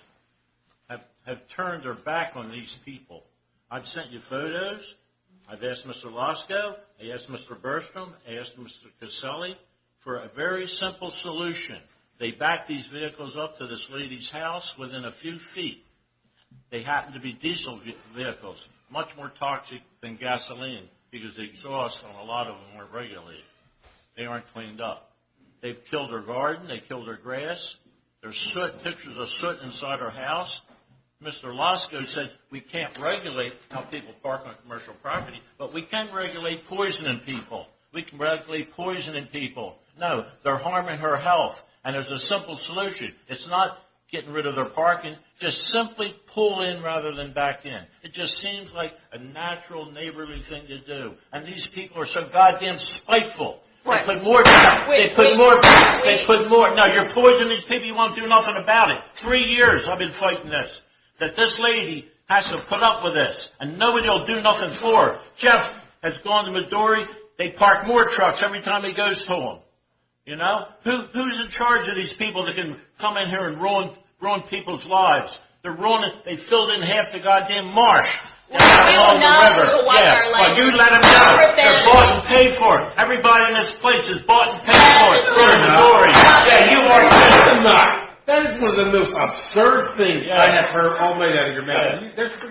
have turned their back on these people. I've sent you photos. I've asked Mr. Lasko. I asked Mr. Berstrom. I asked Mr. Caselli for a very simple solution. They backed these vehicles up to this lady's house within a few feet. They happen to be diesel vehicles, much more toxic than gasoline because the exhaust on a lot of them aren't regulated. They aren't cleaned up. They've killed her garden. They killed her grass. There's soot, pictures of soot inside her house. Mr. Lasko said we can't regulate how people park on commercial property, but we can regulate poisoning people. We can regulate poisoning people. No, they're harming her health. And there's a simple solution. It's not getting rid of their parking. Just simply pull in rather than back in. It just seems like a natural neighborly thing to do. And these people are so goddamn spiteful. They put more. No, you're poisoning these people. You won't do nothing about it. 3 years I've been fighting this. That this lady has to put up with this. And nobody will do nothing for her. Jeff has gone to Midori. They park more trucks every time he goes to them. You know? Who's in charge of these people that can come in here and ruin people's lives? They filled in half the goddamn marsh. We will not do what our Well, you let them know. They're bought and paid for it. Everybody in this place is bought and paid for it. Yeah, you are too. That is one of the most absurd things I have heard all night out of your mouth.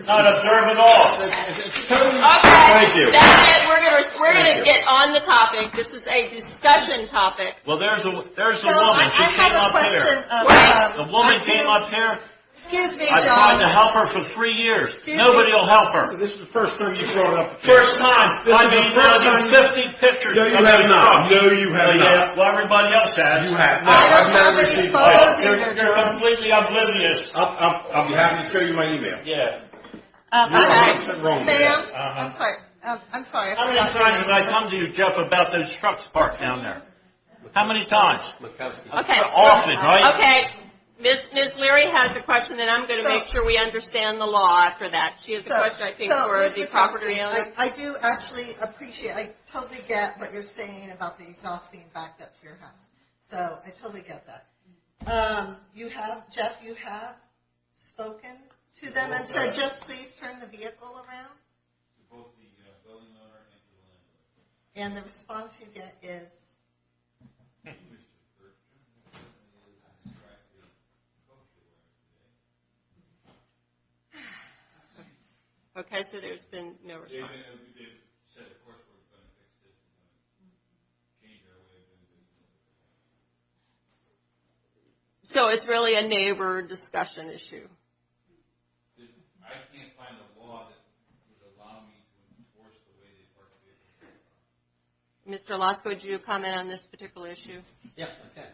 Not observe at all. Thank you. That's it. We're gonna get on the topic. This is a discussion topic. Well, there's a So woman. She I came have a up here. question. The woman came up here. Excuse me, I tried to John. help her for 3 years. Excuse Nobody me. will help her. This is the first time you brought it up. First time. This I've is the emailed first you time 50 pictures. No, you of have those not. trucks. No, you have Yeah, not. well, everybody else has. You have. No, I don't I've have never any received. photos You're- either, You're John. completely oblivious. I'll be happy to show you my email. Yeah. You're 100% wrong. Ma'am, Uh-huh. I'm sorry. I'm sorry. How many times have I come to you, Jeff, about those trucks parked down there? How many times? Okay. Often, right? Okay. Ms. Leary has a question, and I'm going to make sure we understand the law after that. She has a question, I think, for Ms. the McCoskey, property owner. I do actually appreciate, I totally get what you're saying about the exhaust being backed up to your house. So I totally get that. Jeff, you have spoken to them and said, just please turn the vehicle around? To both the building owner and to the landlord. And the response you get is? Okay, so there's been no response. David said, of course, we're going to fix this. We're going to change our way of doing business. So it's really a neighbor discussion issue. I can't find a law that would allow me to enforce the way they park vehicles. Mr. Lasko, would you comment on this particular issue? Yes, I can.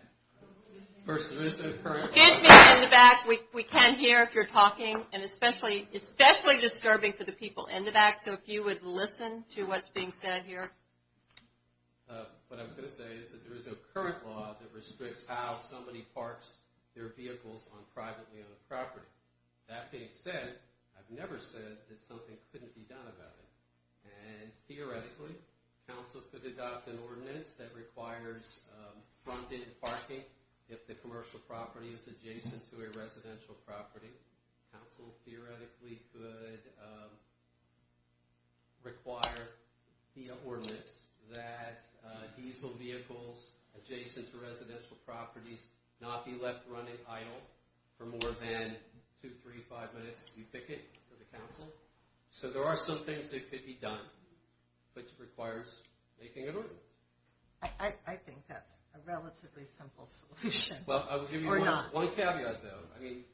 First, there is no current. Excuse me, in the back, we can't hear if you're talking, and especially disturbing for the people in the back, so if you would listen to what's being said here. What I was going to say is that there is no current law that restricts how somebody parks their vehicles on privately owned property. That being said, I've never said that something couldn't be done about it. And theoretically, council could adopt an ordinance that requires front-end parking if the commercial property is adjacent to a residential property. Council theoretically could require the ordinance that diesel vehicles adjacent to residential properties not be left running idle for more than 2, 3, 5 minutes. You pick it for the council. So there are some things that could be done, but it requires making an ordinance. I think that's a relatively simple solution. Well, I will give you one caveat, though. I mean,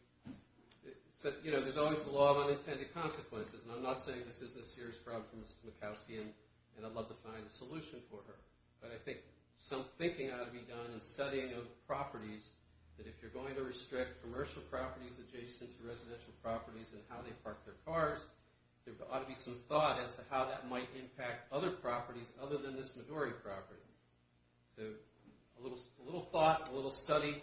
there's always the law of unintended consequences, and I'm not saying this is a serious problem for Mrs. Mikowski, and I'd love to find a solution for her. But I think some thinking ought to be done in studying of properties, that if you're going to restrict commercial properties adjacent to residential properties and how they park their cars, there ought to be some thought as to how that might impact other properties other than this Midori property. So a little thought, a little study,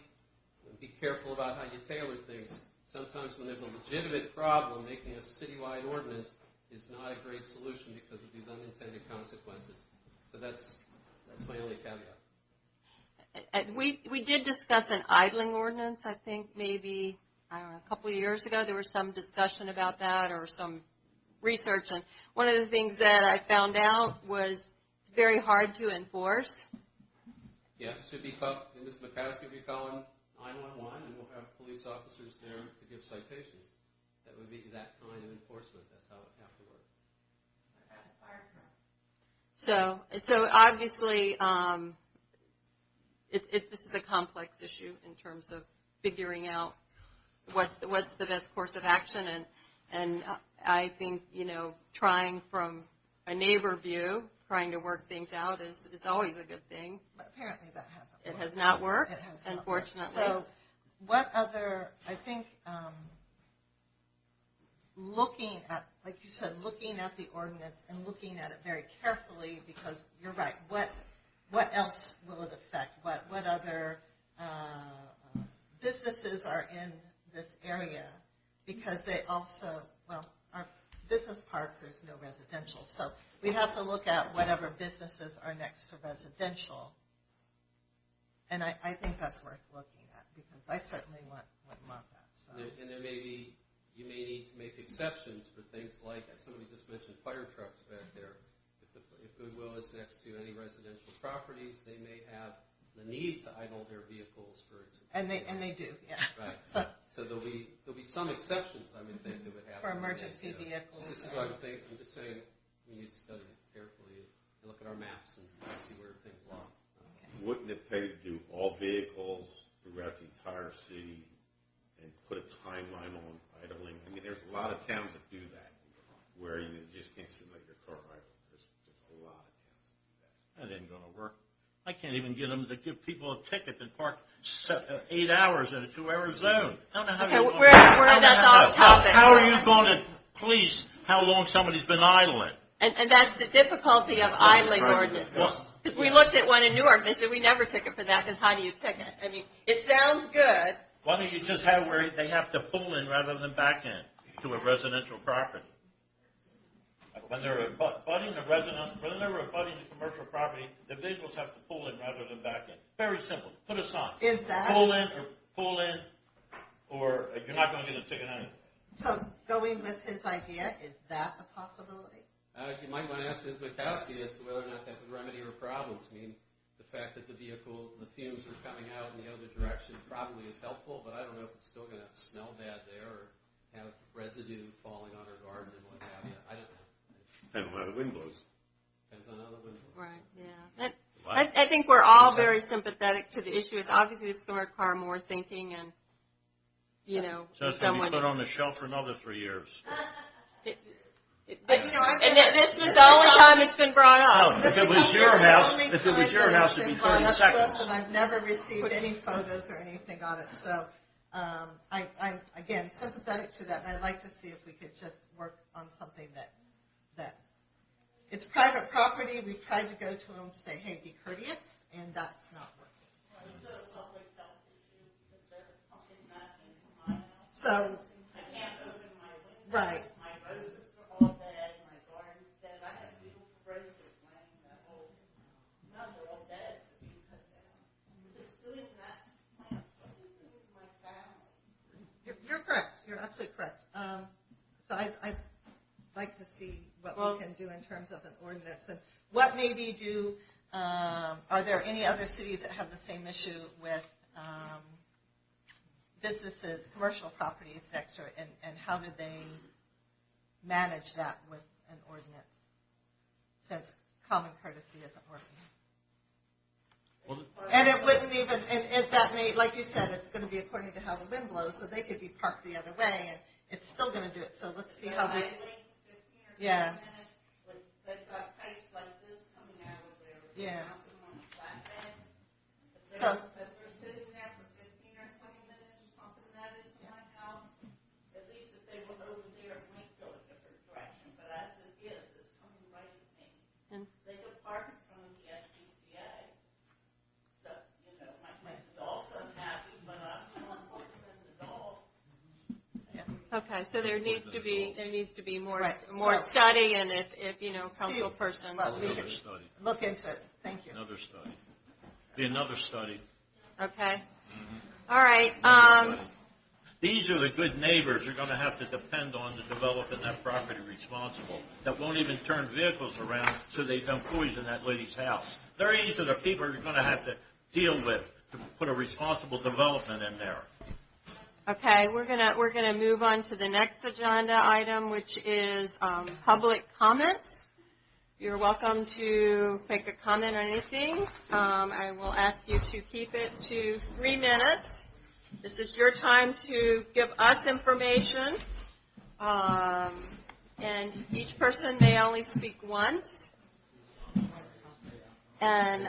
and be careful about how you tailor things. Sometimes when there's a legitimate problem, making a citywide ordinance is not a great solution because of these unintended consequences. So that's my only caveat. We did discuss an idling ordinance, I think maybe, I don't know, a couple of years ago. There was some discussion about that or some research. And one of the things that I found out was it's very hard to enforce. Yes, Ms. Mikowski will be calling 911, and we'll have police officers there to give citations. That would be that kind of enforcement. That's how it would have to work. So obviously, this is a complex issue in terms of figuring out what's the best course of action, and I think trying from a neighbor view, trying to work things out is always a good thing. But apparently that hasn't worked. It has not worked, It has not unfortunately. worked. So what other, I think, looking at, like you said, looking at the ordinance and looking at it very carefully, because you're right, what else will it affect? What other businesses are in this area? Because they also, our business parks, there's no residential. So we'd have to look at whatever businesses are next to residential. And I think that's worth looking at, because I certainly wouldn't want that. So. And you may need to make exceptions for things like, somebody just mentioned fire trucks back there. If Goodwill is next to any residential properties, they may have the need to idle their vehicles for. And they do, yeah. Right. So there'll be some exceptions, I would think, that would happen. For emergency vehicles. This is what I'm saying. I'm just saying we need to study it carefully and look at our maps and see where things lie. Wouldn't it pay to do all vehicles throughout the entire city and put a timeline on idling? I mean, there's a lot of towns that do that, where you just can't sit let your car idle. There's a lot of towns that do that. That ain't going to work. I can't even get them to give people a ticket and park 8 hours in a 2-hour zone. I don't know how Okay, that's off topic. How are you going to police how long somebody's been idling? And that's the difficulty of idling ordinances. Because we looked at one in Newark, they said we never took it for that, because how do you ticket? I mean, it sounds good. Why don't you just have where they have to pull in rather than back in to a residential property? When they're abutting the residence, when they're abutting the commercial property, the vehicles have to pull in rather than back in. Very simple. Put a sign. Is that pull in, or you're not going to get a ticket anyway. So going with his idea, is that a possibility? You might want to ask Ms. Mikowski as to whether or not that would remedy her problems. I mean, the fact that the fumes are coming out in the other direction probably is helpful, but I don't know if it's still going to smell bad there or have residue falling on her garden and what have you. I don't know. Depends on how the wind blows. Depends on how the wind blows. Right, yeah. I think we're all very sympathetic to the issue. It's obviously it's going to require more thinking and, So it's going to be put on the shelf for another 3 years. This was the only time it's been brought up. No, if it was your house, it'd be 30 seconds. And I've never received any photos or anything on it. So I'm, again, sympathetic to that. And I'd like to see if we could just work on something that it's private property. We've tried to go to them and say, hey, be courteous, and that's not working. So, I can't open my window. Right. My roses are all dead. My garden's dead. I have beautiful roses laying that whole. No, they're all dead. They're being cut down. Just doing that plant. What is it doing to my family? You're correct. You're absolutely correct. So I'd like to see what we can do in terms of an ordinance and what maybe do. Are there any other cities that have the same issue with businesses, commercial properties next to it, and how do they manage that with an ordinance since common courtesy isn't working? And it wouldn't even, and if that may, like you said, it's going to be according to how the wind blows, so they could be parked the other way, and it's still going to do it. So let's see how we. Yeah. They've got pipes like this coming out of their. Yeah. So if they're sitting there for 15 or 20 minutes or something that into my house, at least if they were over there, it might go a different direction. But as it is, it's coming right at me. They could park in front of the SPCA. So, my dog's unhappy, but I'm more important than the dog. Okay, so there needs to be more Right. more study, and if council person. Well, we can look into it. Thank you. Another study. Be another study. Okay. All right. These are the good neighbors you're going to have to depend on to develop in that property responsible. That won't even turn vehicles around so they don't poison that lady's house. These are the people you're going to have to deal with to put a responsible development in there. Okay, we're gonna move on to the next agenda item, which is public comments. You're welcome to make a comment on anything. I will ask you to keep it to 3 minutes. This is your time to give us information, and each person may only speak once. And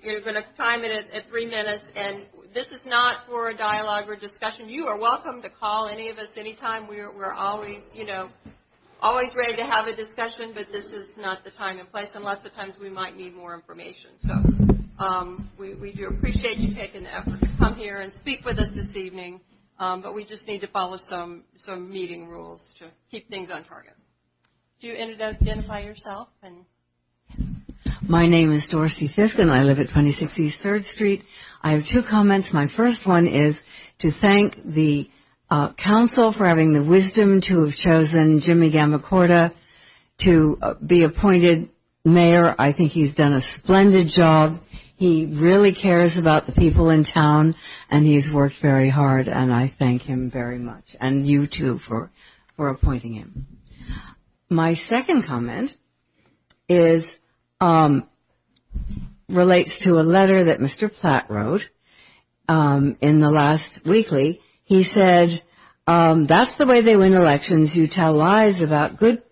you're going to time it at 3 minutes, and this is not for a dialogue or discussion. You are welcome to call any of us anytime. We're always, always ready to have a discussion, but this is not the time and place, and lots of times we might need more information. So we do appreciate you taking the effort to come here and speak with us this evening, but we just need to follow some meeting rules to keep things on target. Do you identify yourself? My name is Dorsey Fisk, and I live at 26 East 3rd Street. I have 2 comments. My first one is to thank the council for having the wisdom to have chosen Jimmy Gamacorta to be appointed mayor. I think he's done a splendid job. He really cares about the people in town, and he's worked very hard, and I thank him very much, and you too for appointing him. My second comment is relates to a letter that Mr. Platt wrote in the last weekly. He said, that's the way they win elections. You tell lies about good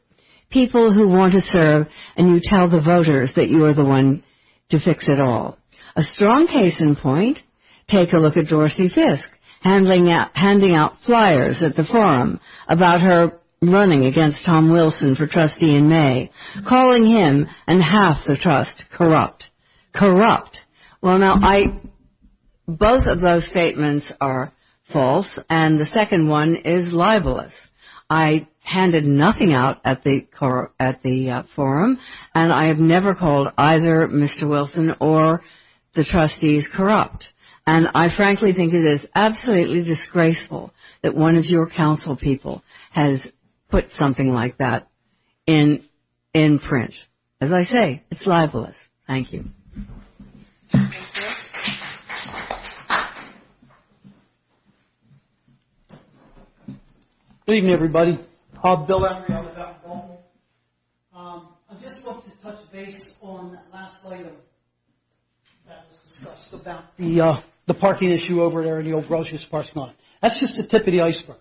people who want to serve, and you tell the voters that you are the one to fix it all. A strong case in point, take a look at Dorsey Fisk handing out flyers at the forum about her running against Tom Wilson for trustee in May, calling him and half the trust corrupt. Corrupt. Well, now, both of those statements are false, and the second one is libelous. I handed nothing out at the forum, and I have never called either Mr. Wilson or the trustees corrupt. And I frankly think it is absolutely disgraceful that one of your council people has put something like that in print. As I say, it's libelous. Thank you. Good evening, everybody. Bill Emery, I live out in Baltimore. I just want to touch base on that last item that was discussed about the parking issue over there in the old grocery parking lot. That's just the tip of the iceberg.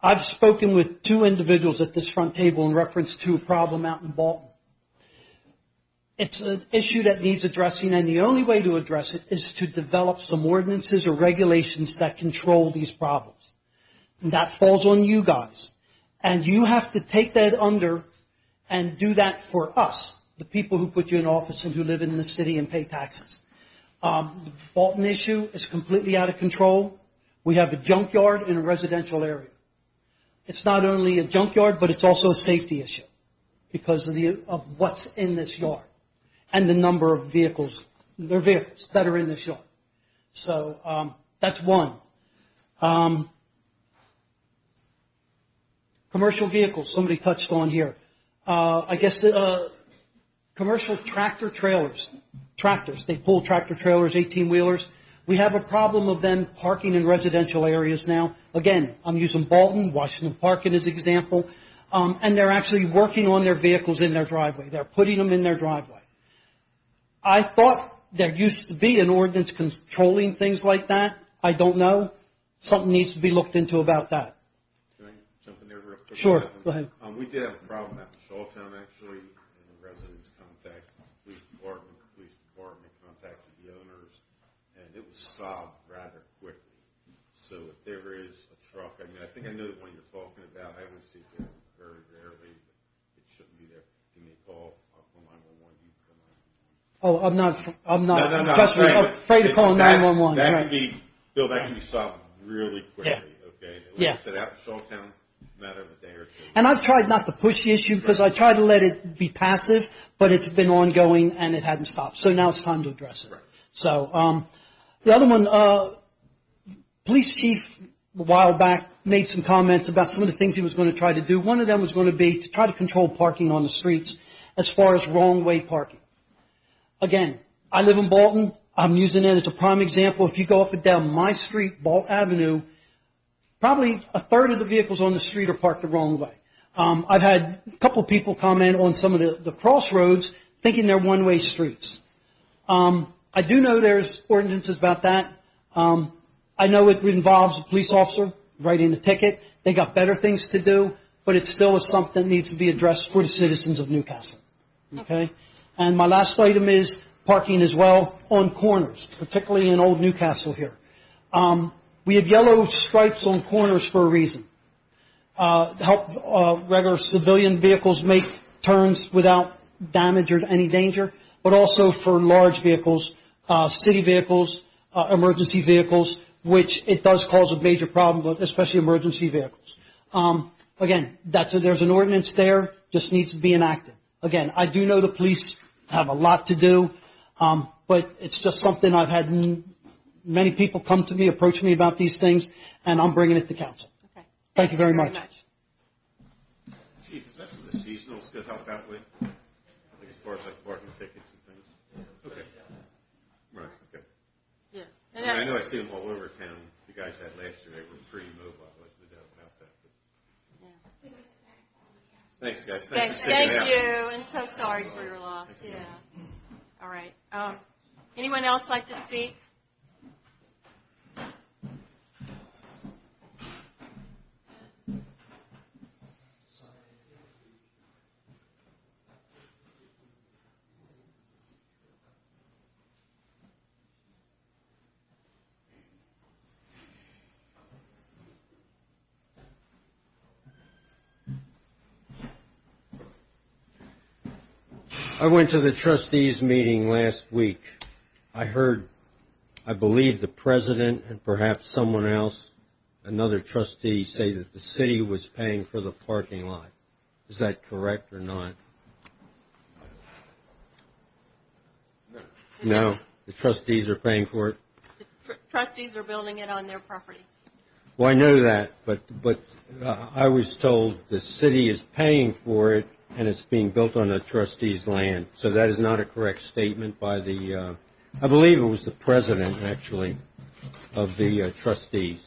I've spoken with two individuals at this front table in reference to a problem out in Baltimore. It's an issue that needs addressing, and the only way to address it is to develop some ordinances or regulations that control these problems. And that falls on you guys. And you have to take that under and do that for us, the people who put you in office and who live in the city and pay taxes. The Bolton issue is completely out of control. We have a junkyard in a residential area. It's not only a junkyard, but it's also a safety issue because of what's in this yard and the number of vehicles that are in this yard. So that's one. Commercial vehicles, somebody touched on here. I guess commercial tractors, they pull tractor trailers, 18-wheelers. We have a problem of them parking in residential areas now. Again, I'm using Balton, Washington Parking as an example. And they're actually working on their vehicles in their driveway. They're putting them in their driveway. I thought there used to be an ordinance controlling things like that. I don't know. Something needs to be looked into about that. Can I jump in there real quick? Sure, go ahead. We did have a problem out in Shawtown, actually, and the residents contacted the police department contacted the owners, and it was solved rather quickly. So if there is a truck, I think I know the one you're talking about. I only see it there very rarely, but it shouldn't be there. Give me a call. I'll call 911. You call 911. Oh, I'm not. No, Trust me, I'm afraid of calling 911. That right. can be, Bill, that can be solved really quickly, okay? Like I said, out in Shawtown, matter of a day or two. And I've tried not to push the issue because I try to let it be passive, but it's been ongoing and it hadn't stopped. So now it's time to address it. Right. So the other one, police chief a while back made some comments about some of the things he was going to try to do. One of them was going to be to try to control parking on the streets as far as wrong way parking. Again, I live in Balton. I'm using it as a prime example. If you go up and down my street, Balt Avenue, probably a third of the vehicles on the street are parked the wrong way. I've had a couple people comment on some of the crossroads thinking they're one-way streets. I do know there's ordinances about that. I know it involves a police officer writing a ticket. They got better things to do, but it still is something that needs to be addressed for the citizens of Newcastle. Okay? And my last item is parking as well on corners, particularly in Old Newcastle here. We have yellow stripes on corners for a reason. Help regular civilian vehicles make turns without damage or any danger, but also for large vehicles, city vehicles, emergency vehicles, which it does cause a major problem, especially emergency vehicles. Again, there's an ordinance there, just needs to be enacted. Again, I do know the police have a lot to do, but it's just something I've had many people come to me, approach me about these things, and I'm bringing it to council. Okay. Thank you very much. Chief, is that something the seasonals could help out with? Like as far as like parking tickets and things? Okay. And I know I see them all over town. You guys had last year, they were pretty mobile. There's no doubt about that. But... Thanks, guys. Thanks for sticking it out. Thank you, and so sorry for your loss. Yeah. All right. Anyone else like to speak? I went to the trustees meeting last week. I heard, I believe, the president and perhaps someone else, another trustee, say that the city was paying for the parking lot. Is that correct or not? No. The trustees are paying for it? The trustees are building it on their property. Well, I know that, but I was told the city is paying for it and it's being built on the trustees' land. So that is not a correct statement by the, I believe it was the president, actually, of the trustees.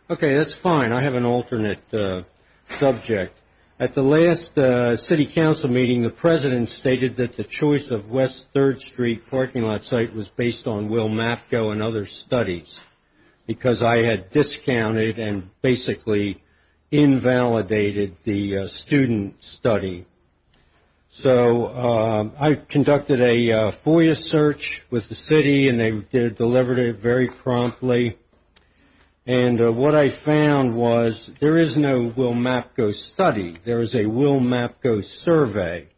Okay, that's fine. I have an alternate subject. At the last city council meeting, the president stated that the choice of West 3rd Street parking lot site was based on Will Mapco and other studies, because I had discounted and basically invalidated the student study. So I conducted a FOIA search with the city, and they delivered it very promptly. And what I found was there is no Will Mapco study. There is a Will Mapco survey.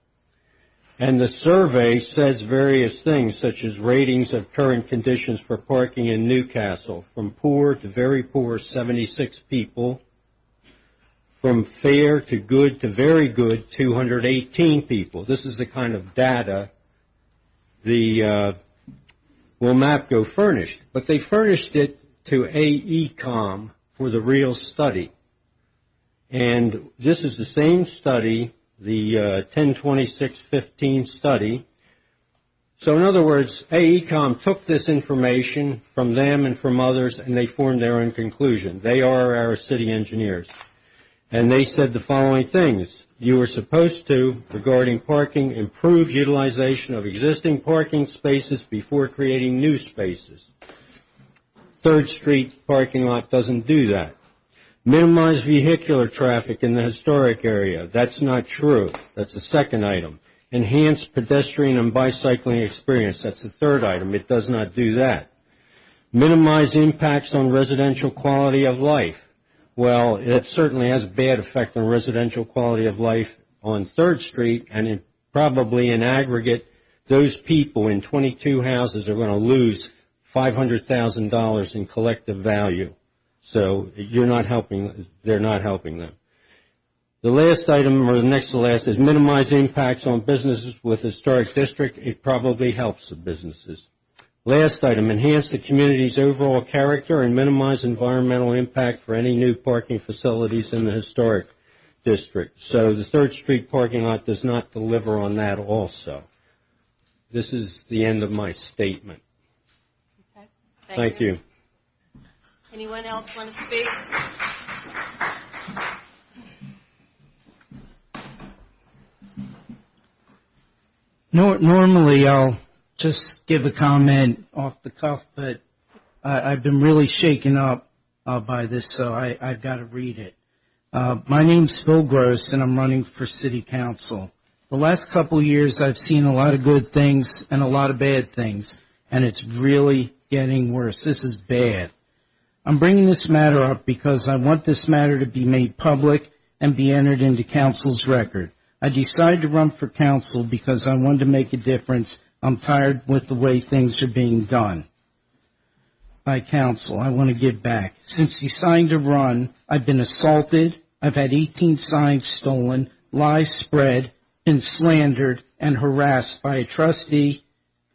And the survey says various things, such as ratings of current conditions for parking in Newcastle, from poor to very poor, 76 people. From fair to good to very good, 218 people. This is the kind of data the Will Mapco furnished. But they furnished it to AECOM for the real study. And this is the same study, the 102615 study. So in other words, AECOM took this information from them and from others, and they formed their own conclusion. They are our city engineers. And they said the following things. You were supposed to, regarding parking, improve utilization of existing parking spaces before creating new spaces. 3rd Street parking lot doesn't do that. Minimize vehicular traffic in the historic area. That's not true. That's the second item. Enhance pedestrian and bicycling experience. That's the third item. It does not do that. Minimize impacts on residential quality of life. Well, it certainly has a bad effect on residential quality of life on 3rd Street, and probably in aggregate, those people in 22 houses are going to lose $500,000 in collective value. So you're not helping, they're not helping them. The last item, or the next to last, is minimize impacts on businesses with historic district. It probably helps the businesses. Last item, enhance the community's overall character and minimize environmental impact for any new parking facilities in the historic district. So the 3rd Street parking lot does not deliver on that also. This is the end of my statement. Okay. Thank you. Anyone else want to speak? Normally I'll just give a comment off the cuff, but I've been really shaken up by this, so I've got to read it. My name's Phil Gross, and I'm running for City Council. The last couple of years I've seen a lot of good things and a lot of bad things, and it's really getting worse. This is bad. I'm bringing this matter up because I want this matter to be made public and be entered into Council's record. I decided to run for Council because I wanted to make a difference. I'm tired with the way things are being done by Council. I want to give back. Since deciding to run, I've been assaulted. I've had 18 signs stolen, lies spread, been slandered and harassed by a trustee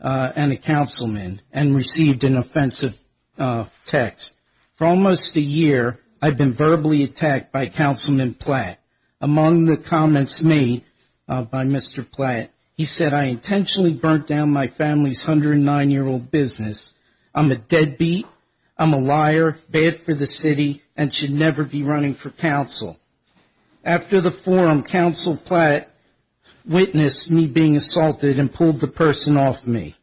and a councilman, and received an offensive text. For almost a year, I've been verbally attacked by Councilman Platt. Among the comments made by Mr. Platt, he said I intentionally burnt down my family's 109-year-old business I'm a deadbeat, I'm a liar, bad for the city, and should never be running for council. After the forum, Council Platt witnessed me being assaulted and pulled the person off me.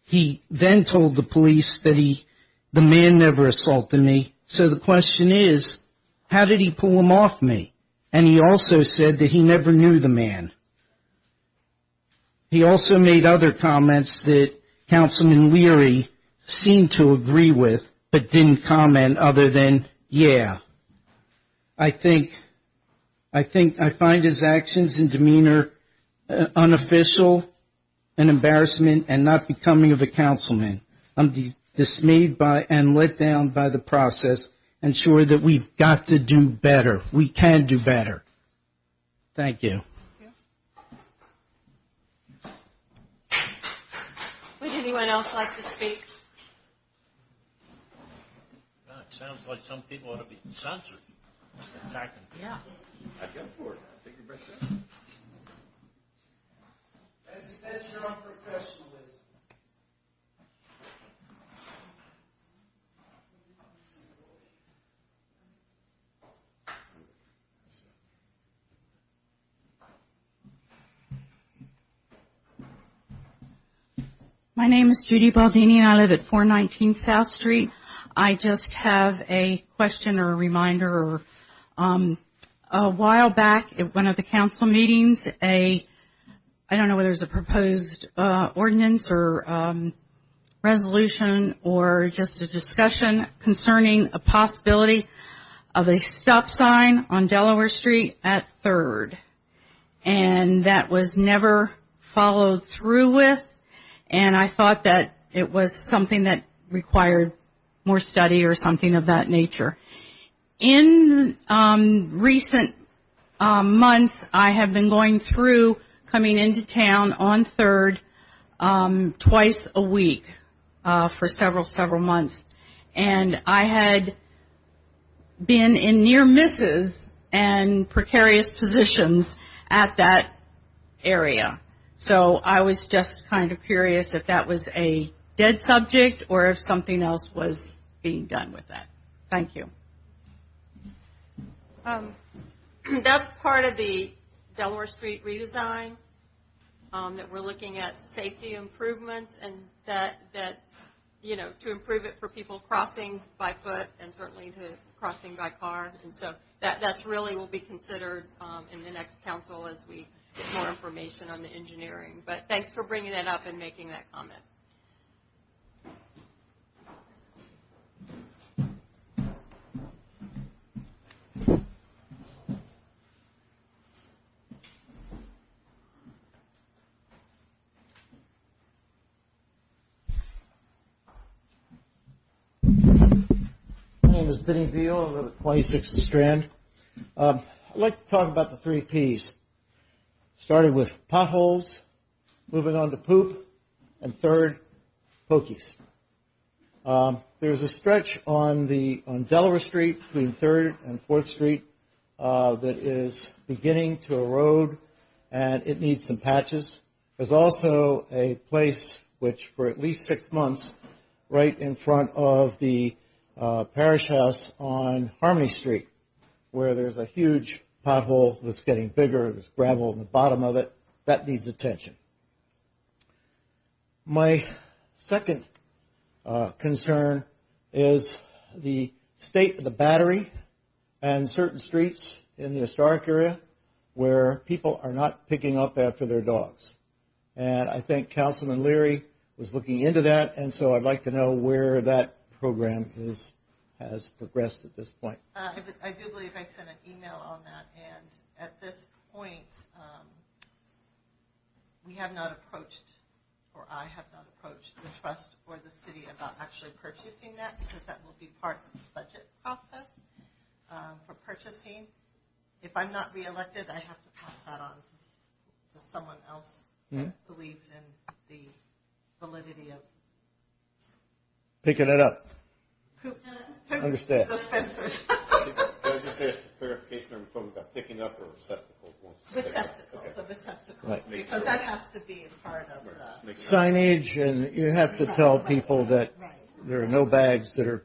He then told the police that the man never assaulted me. So the question is, how did he pull him off me? And he also said that he never knew the man. He also made other comments that Councilman Leary seemed to agree with, but didn't comment other than, yeah. I find his actions and demeanor unofficial, an embarrassment, and not becoming of a councilman. I'm dismayed by and let down by the process, and sure that we've got to do better. We can do better. Thank you. Would anyone else like to speak? God, it sounds like some people ought to be censored. Attacking. Yeah. I'd go for it. I think you're best set. That's your unprofessionalism. My name is Judy Baldini, and I live at 419 South Street. I just have a question or a reminder. Or a while back at one of the council meetings, I don't know whether it's a proposed ordinance or resolution or just a discussion concerning a possibility of a stop sign on Delaware Street at 3rd. And that was never followed through with. And I thought that it was something that required more study or something of that nature. In recent months, I have been going through coming into town on 3rd twice a week for several months. And I had been in near misses and precarious positions at that area. So I was just kind of curious if that was a dead subject or if something else was being done with that. Thank you. That's part of the Delaware Street redesign, that we're looking at safety improvements and that to improve it for people crossing by foot and certainly to crossing by car. And so that's really will be considered in the next council as we get more information on the engineering. But thanks for bringing that up and making that comment. My name is Benny Beal. I live at 26th Strand. I'd like to talk about the 3 Ps, starting with potholes, moving on to poop, and third, pokies. There's a stretch on Delaware Street between 3rd and 4th Street that is beginning to erode, and it needs some patches. There's also a place which, for at least 6 months, right in front of the parish house on Harmony Street, where there's a huge pothole that's getting bigger. There's gravel in the bottom of it. That needs attention. My second concern is the state of the Battery and certain streets in the historic area where people are not picking up after their dogs. And I think Councilman Leary was looking into that, and so I'd like to know where that program has progressed at this point. I do believe I sent an email on that, and at this point, we have not approached, or I have not approached the trust or the city about actually purchasing that, because that will be part of the budget process for purchasing. If I'm not reelected, I have to pass that on to someone else that believes in the validity of picking it up. Understand. Dispensers. Can I just ask for clarification? Are we talking about picking up or receptacles? Receptacles, Right. because that has to be a part of the... Signage, and you have to tell people that there are no bags that are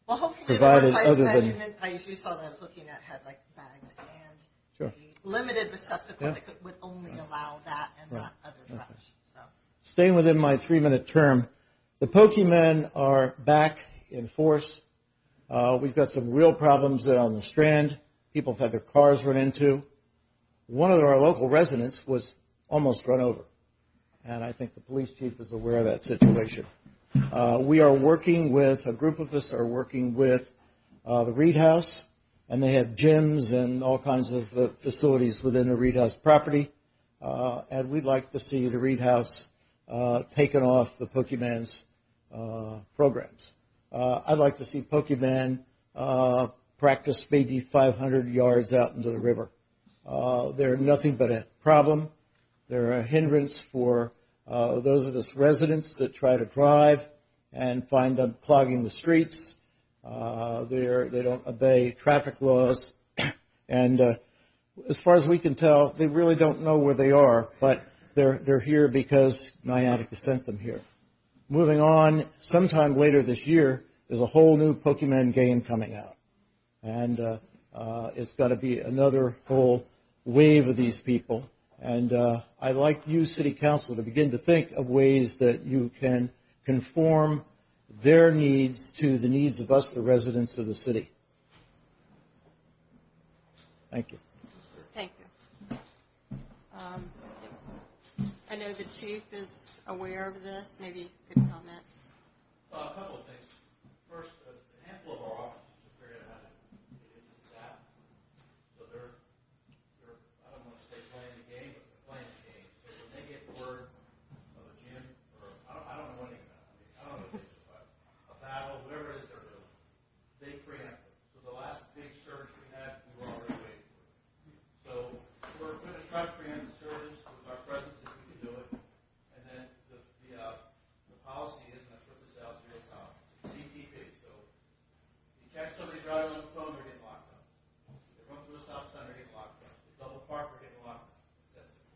Well, hopefully provided the other one-size than. measurement you saw that I was looking at had like bags and Sure. the limited receptacle Yeah. that would only allow that and Right. not other trash. So Staying within my 3-minute term, the Pokemon are back in force. We've got some real problems on the Strand. People have had their cars run into. One of our local residents was almost run over, and I think the police chief is aware of that situation. We are working with, a group of us are working with the Reed House, and they have gyms and all kinds of facilities within the Reed House property, and we'd like to see the Reed House taken off the Pokemon's programs. I'd like to see Pokemon practice maybe 500 yards out into the river. They're nothing but a problem. They're a hindrance for those of us residents that try to drive and find them clogging the streets. They don't obey traffic laws. And as far as we can tell, they really don't know where they are, but they're here because Niantic sent them here. Moving on, sometime later this year, there's a whole new Pokemon game coming out. And it's got to be another whole wave of these people. And I'd like you, City Council, to begin to think of ways that you can conform their needs to the needs of us, the residents of the city. Thank you. Thank you. I know the chief is aware of this. Maybe you could comment. A couple of things. First, a handful of our officers have figured out how to get into the staff. So they're I don't want to say playing the game, but they're playing the game. So when they get word of a gym, or I don't know anything about it. I don't know what it is, but a battle, whatever it is they're doing, they preempt it. So the last big surge we had, we were already waiting for it. So we're going to try to preempt the surges with our presence if we can do it. And then the policy is, and I put this out to your top, CTP. So you catch somebody driving on the phone, they're getting locked up. They run through a stop sign, they're getting locked up. They double park, they're getting locked up. That's it.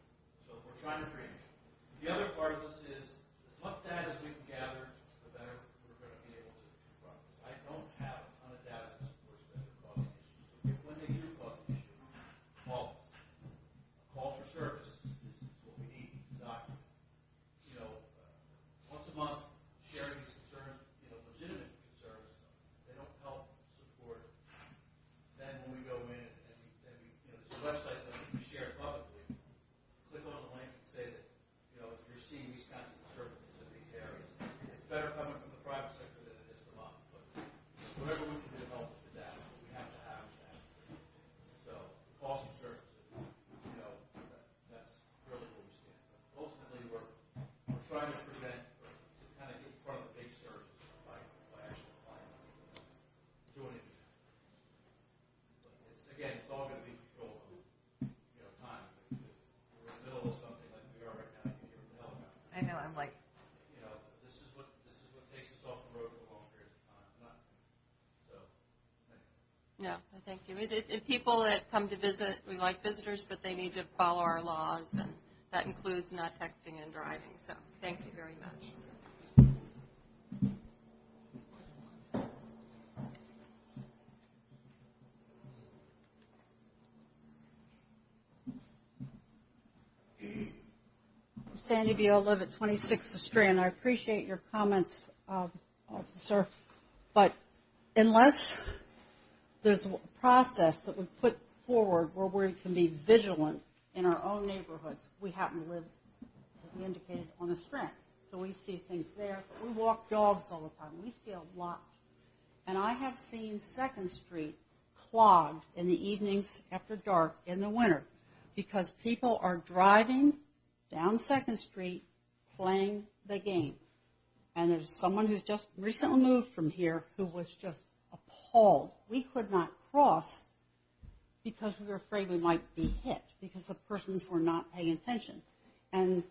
So we're trying to preempt. The other part of this is, as much data as we can gather, the better we're going to be able to run this. I don't have a ton of data that supports that they're causing issues. So when they do cause an issue, call us. A call for service is what we need to document. Once a month, sharing these concerns, legitimate concerns, they don't help support. Then when we go in and we there's a website that we share publicly, click on the link and say that, if you're seeing these kinds of disturbances in these areas, it's better coming from the private sector than it is from us. But whatever we can do to help with that, we have to have that. So, cost of services, that's really where we stand. But ultimately, we're trying to prevent, or to kind of get in front of the big surges by actually applying doing it. But it's all going to be controlled on, time. If we're in the middle of something like we are right now, you hear the helicopter. I know, I'm like, This is what takes us off the road for long periods of time. No, thank you. And people that come to visit, we like visitors, but they need to follow our laws, and that includes not texting and driving. So thank you very much. Sandy Beal, live at 26th Strand. I appreciate your comments, officer, but unless there's a process that would put forward where we can be vigilant in our own neighborhoods, we happen to live, as we indicated, on the Strand, so we see things there. But we walk dogs all the time. We see a lot. And I have seen 2nd Street clogged in the evenings after dark in the winter because people are driving down 2nd Street playing the game. And there's someone who's just recently moved from here who was just appalled. We could not cross because we were afraid we might be hit because the persons were not paying attention. And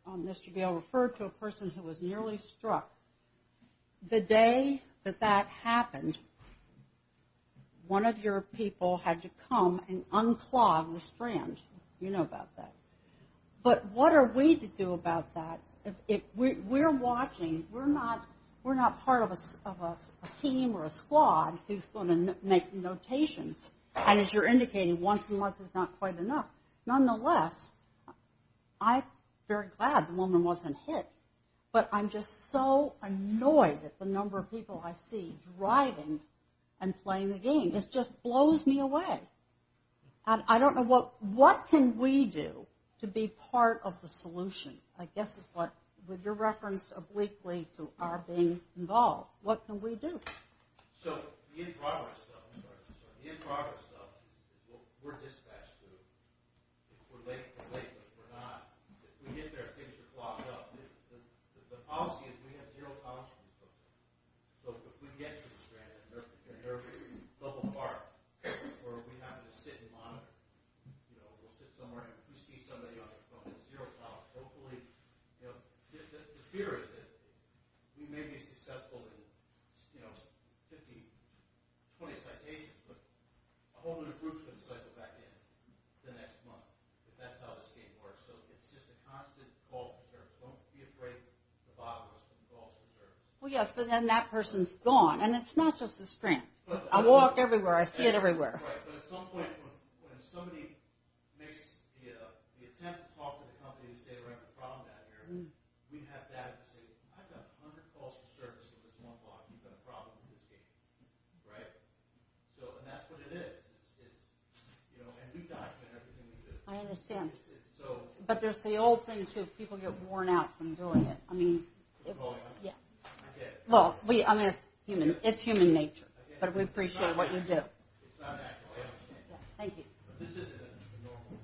Mr. Gale referred to a person who was nearly struck. The day that happened, one of your people had to come and unclog the Strand. You know about that. But what are we to do about that? If we're watching, we're not we're not part of a team or a squad who's going to make notations. And as you're indicating, once a month is not quite enough. Nonetheless, I'm very glad the woman wasn't hit. But I'm just so annoyed at the number of people I see driving and playing the game. It just blows me away. And I don't know what can we do to be part of the solution, I guess is what, with your reference obliquely to our being involved, what can we do? So the in-progress stuff, is what we're dispatched to. If we're late, we're late, but if we're not, if we get there, things are clogged up. The policy is we have zero tolerance for these folks. So if we get to the Strand and they're double parked, or we have to sit and monitor, we'll sit somewhere and if we see somebody on their phone, it's zero tolerance. Hopefully, the fear is that we may be successful in, 50, 20 citations, but a whole new group's going to cycle back in the next month, if that's how this game works. So it's just a constant call for service. Don't be afraid to bother us with calls for service. Well, yes, but then that person's gone. And it's not just the Strand. I walk everywhere. I see it everywhere. Right, but at some point when somebody makes the attempt to talk to the company and say they're having a problem down here, we have data to say, I've got 100 calls for service from this one block. You've got a problem with this game, right? So, and that's what it is. It's and we document everything we do. I understand. So, but there's the old thing, too. People get worn out from doing it. I mean, yeah. Well, it's human nature. But we appreciate what you do. It's not natural. I understand. Yeah, thank you. But this isn't a normal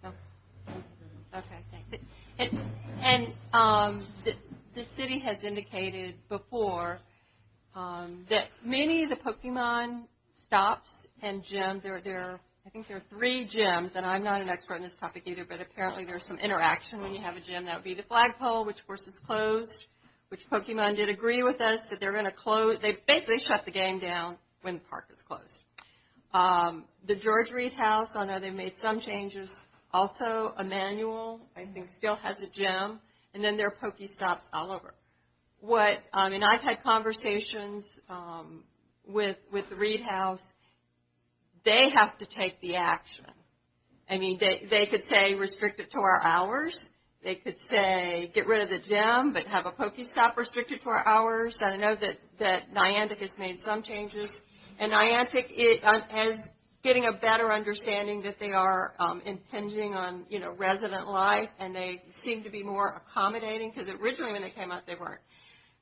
thing. Okay, thanks. And the city has indicated before that many of the Pokemon stops and gyms, I think there are 3 gyms, and I'm not an expert in this topic either, but apparently there's some interaction when you have a gym. That would be the flagpole, which of course is closed, which Pokemon did agree with us that they're going to close. They basically shut the game down when the park is closed. The George Reed House, I know they've made some changes. Also, Emmanuel, I think, still has a gym. And then there are Pokestops all over. I've had conversations with the Reed House. They have to take the action. I mean, they could say restrict it to our hours. They could say get rid of the gym, but have a Pokestop restricted to our hours. And I know that Niantic has made some changes. And Niantic is getting a better understanding that they are impinging on, resident life, and they seem to be more accommodating, because originally when they came out, they weren't.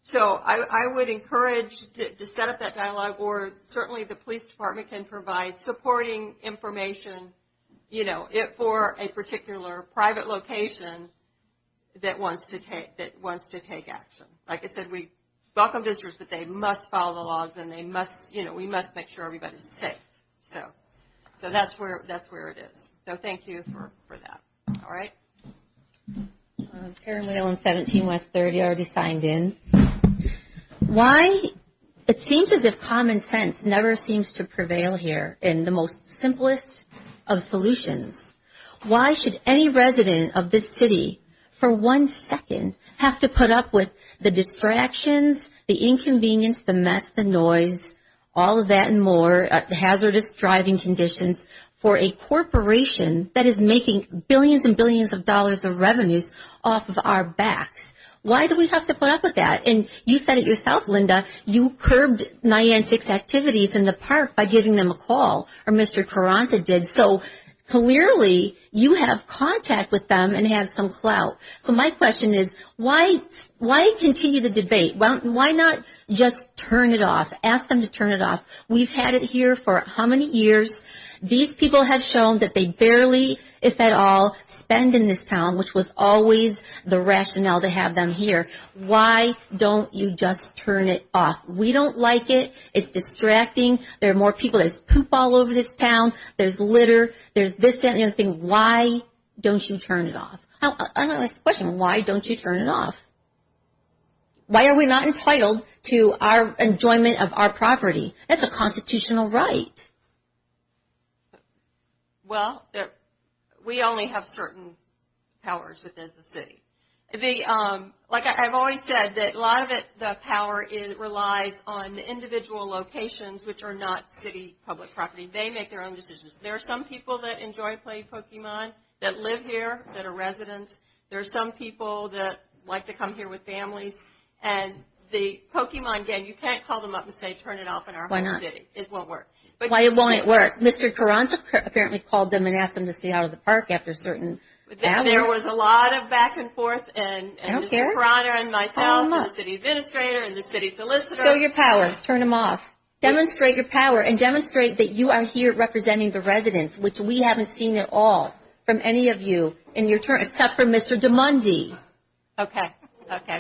So I would encourage to set up that dialogue, or certainly the police department can provide supporting information, for a particular private location that wants to take action. Like I said, we welcome visitors, but they must follow the laws, and they must, we must make sure everybody's safe. So that's where it is. So thank you for that. All right. Karen Whalen, 17 West 30, already signed in. Why? It seems as if common sense never seems to prevail here in the most simplest of solutions. Why should any resident of this city for 1 second have to put up with the distractions, the inconvenience, the mess, the noise, all of that and more, hazardous driving conditions for a corporation that is making billions and billions of dollars of revenues off of our backs? Why do we have to put up with that? And you said it yourself, Linda, you curbed Niantic's activities in the park by giving them a call, or Mr. Caranta did. So clearly you have contact with them and have some clout. So my question is, why continue the debate? Why not just turn it off? Ask them to turn it off. We've had it here for how many years? These people have shown that they barely, if at all, spend in this town, which was always the rationale to have them here. Why don't you just turn it off? We don't like it. It's distracting. There are more people. There's poop all over this town. There's litter. There's this, that, and the other thing. Why don't you turn it off? I don't ask the question. Why don't you turn it off? Why are we not entitled to our enjoyment of our property? That's a constitutional right. Well, we only have certain powers within the city. Like I've always said, that a lot of it, the power relies on the individual locations, which are not city public property. They make their own decisions. There are some people that enjoy playing Pokemon that live here, that are residents. There are some people that like to come here with families. And the Pokemon game, you can't call them up and say, turn it off in our Why whole not? city. It won't work. But Why won't it work? Mr. Carranza apparently called them and asked them to stay out of the park after certain hours. There was a lot of back and forth, and Mr. care. Carranza and Call myself, them and up. the city administrator, and the city solicitor. Show your power. Turn them off. Demonstrate your power and demonstrate that you are here representing the residents, which we haven't seen at all from any of you in your turn, except for Mr. DeMundi. Okay.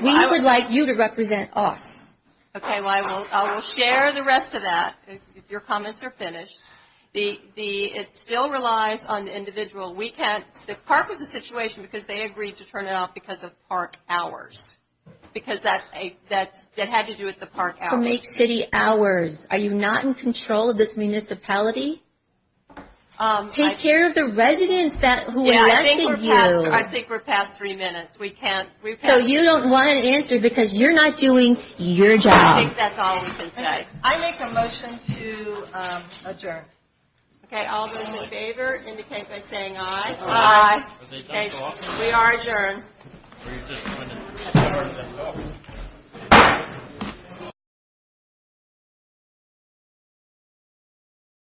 We would like you to represent us. Okay, well, I will share the rest of that if your comments are finished. It still relies on the individual. The park was a situation because they agreed to turn it off because of park hours. Because that had to do with the park hours. To make city hours. Are you not in control of this municipality? Take care of the residents who elected you. I think we're past 3 minutes. So you don't want an answer because you're not doing your job. I think that's all we can say. I make a motion to adjourn. Okay, all those in favor indicate by saying aye. Aye. Okay, we are adjourned. Or you just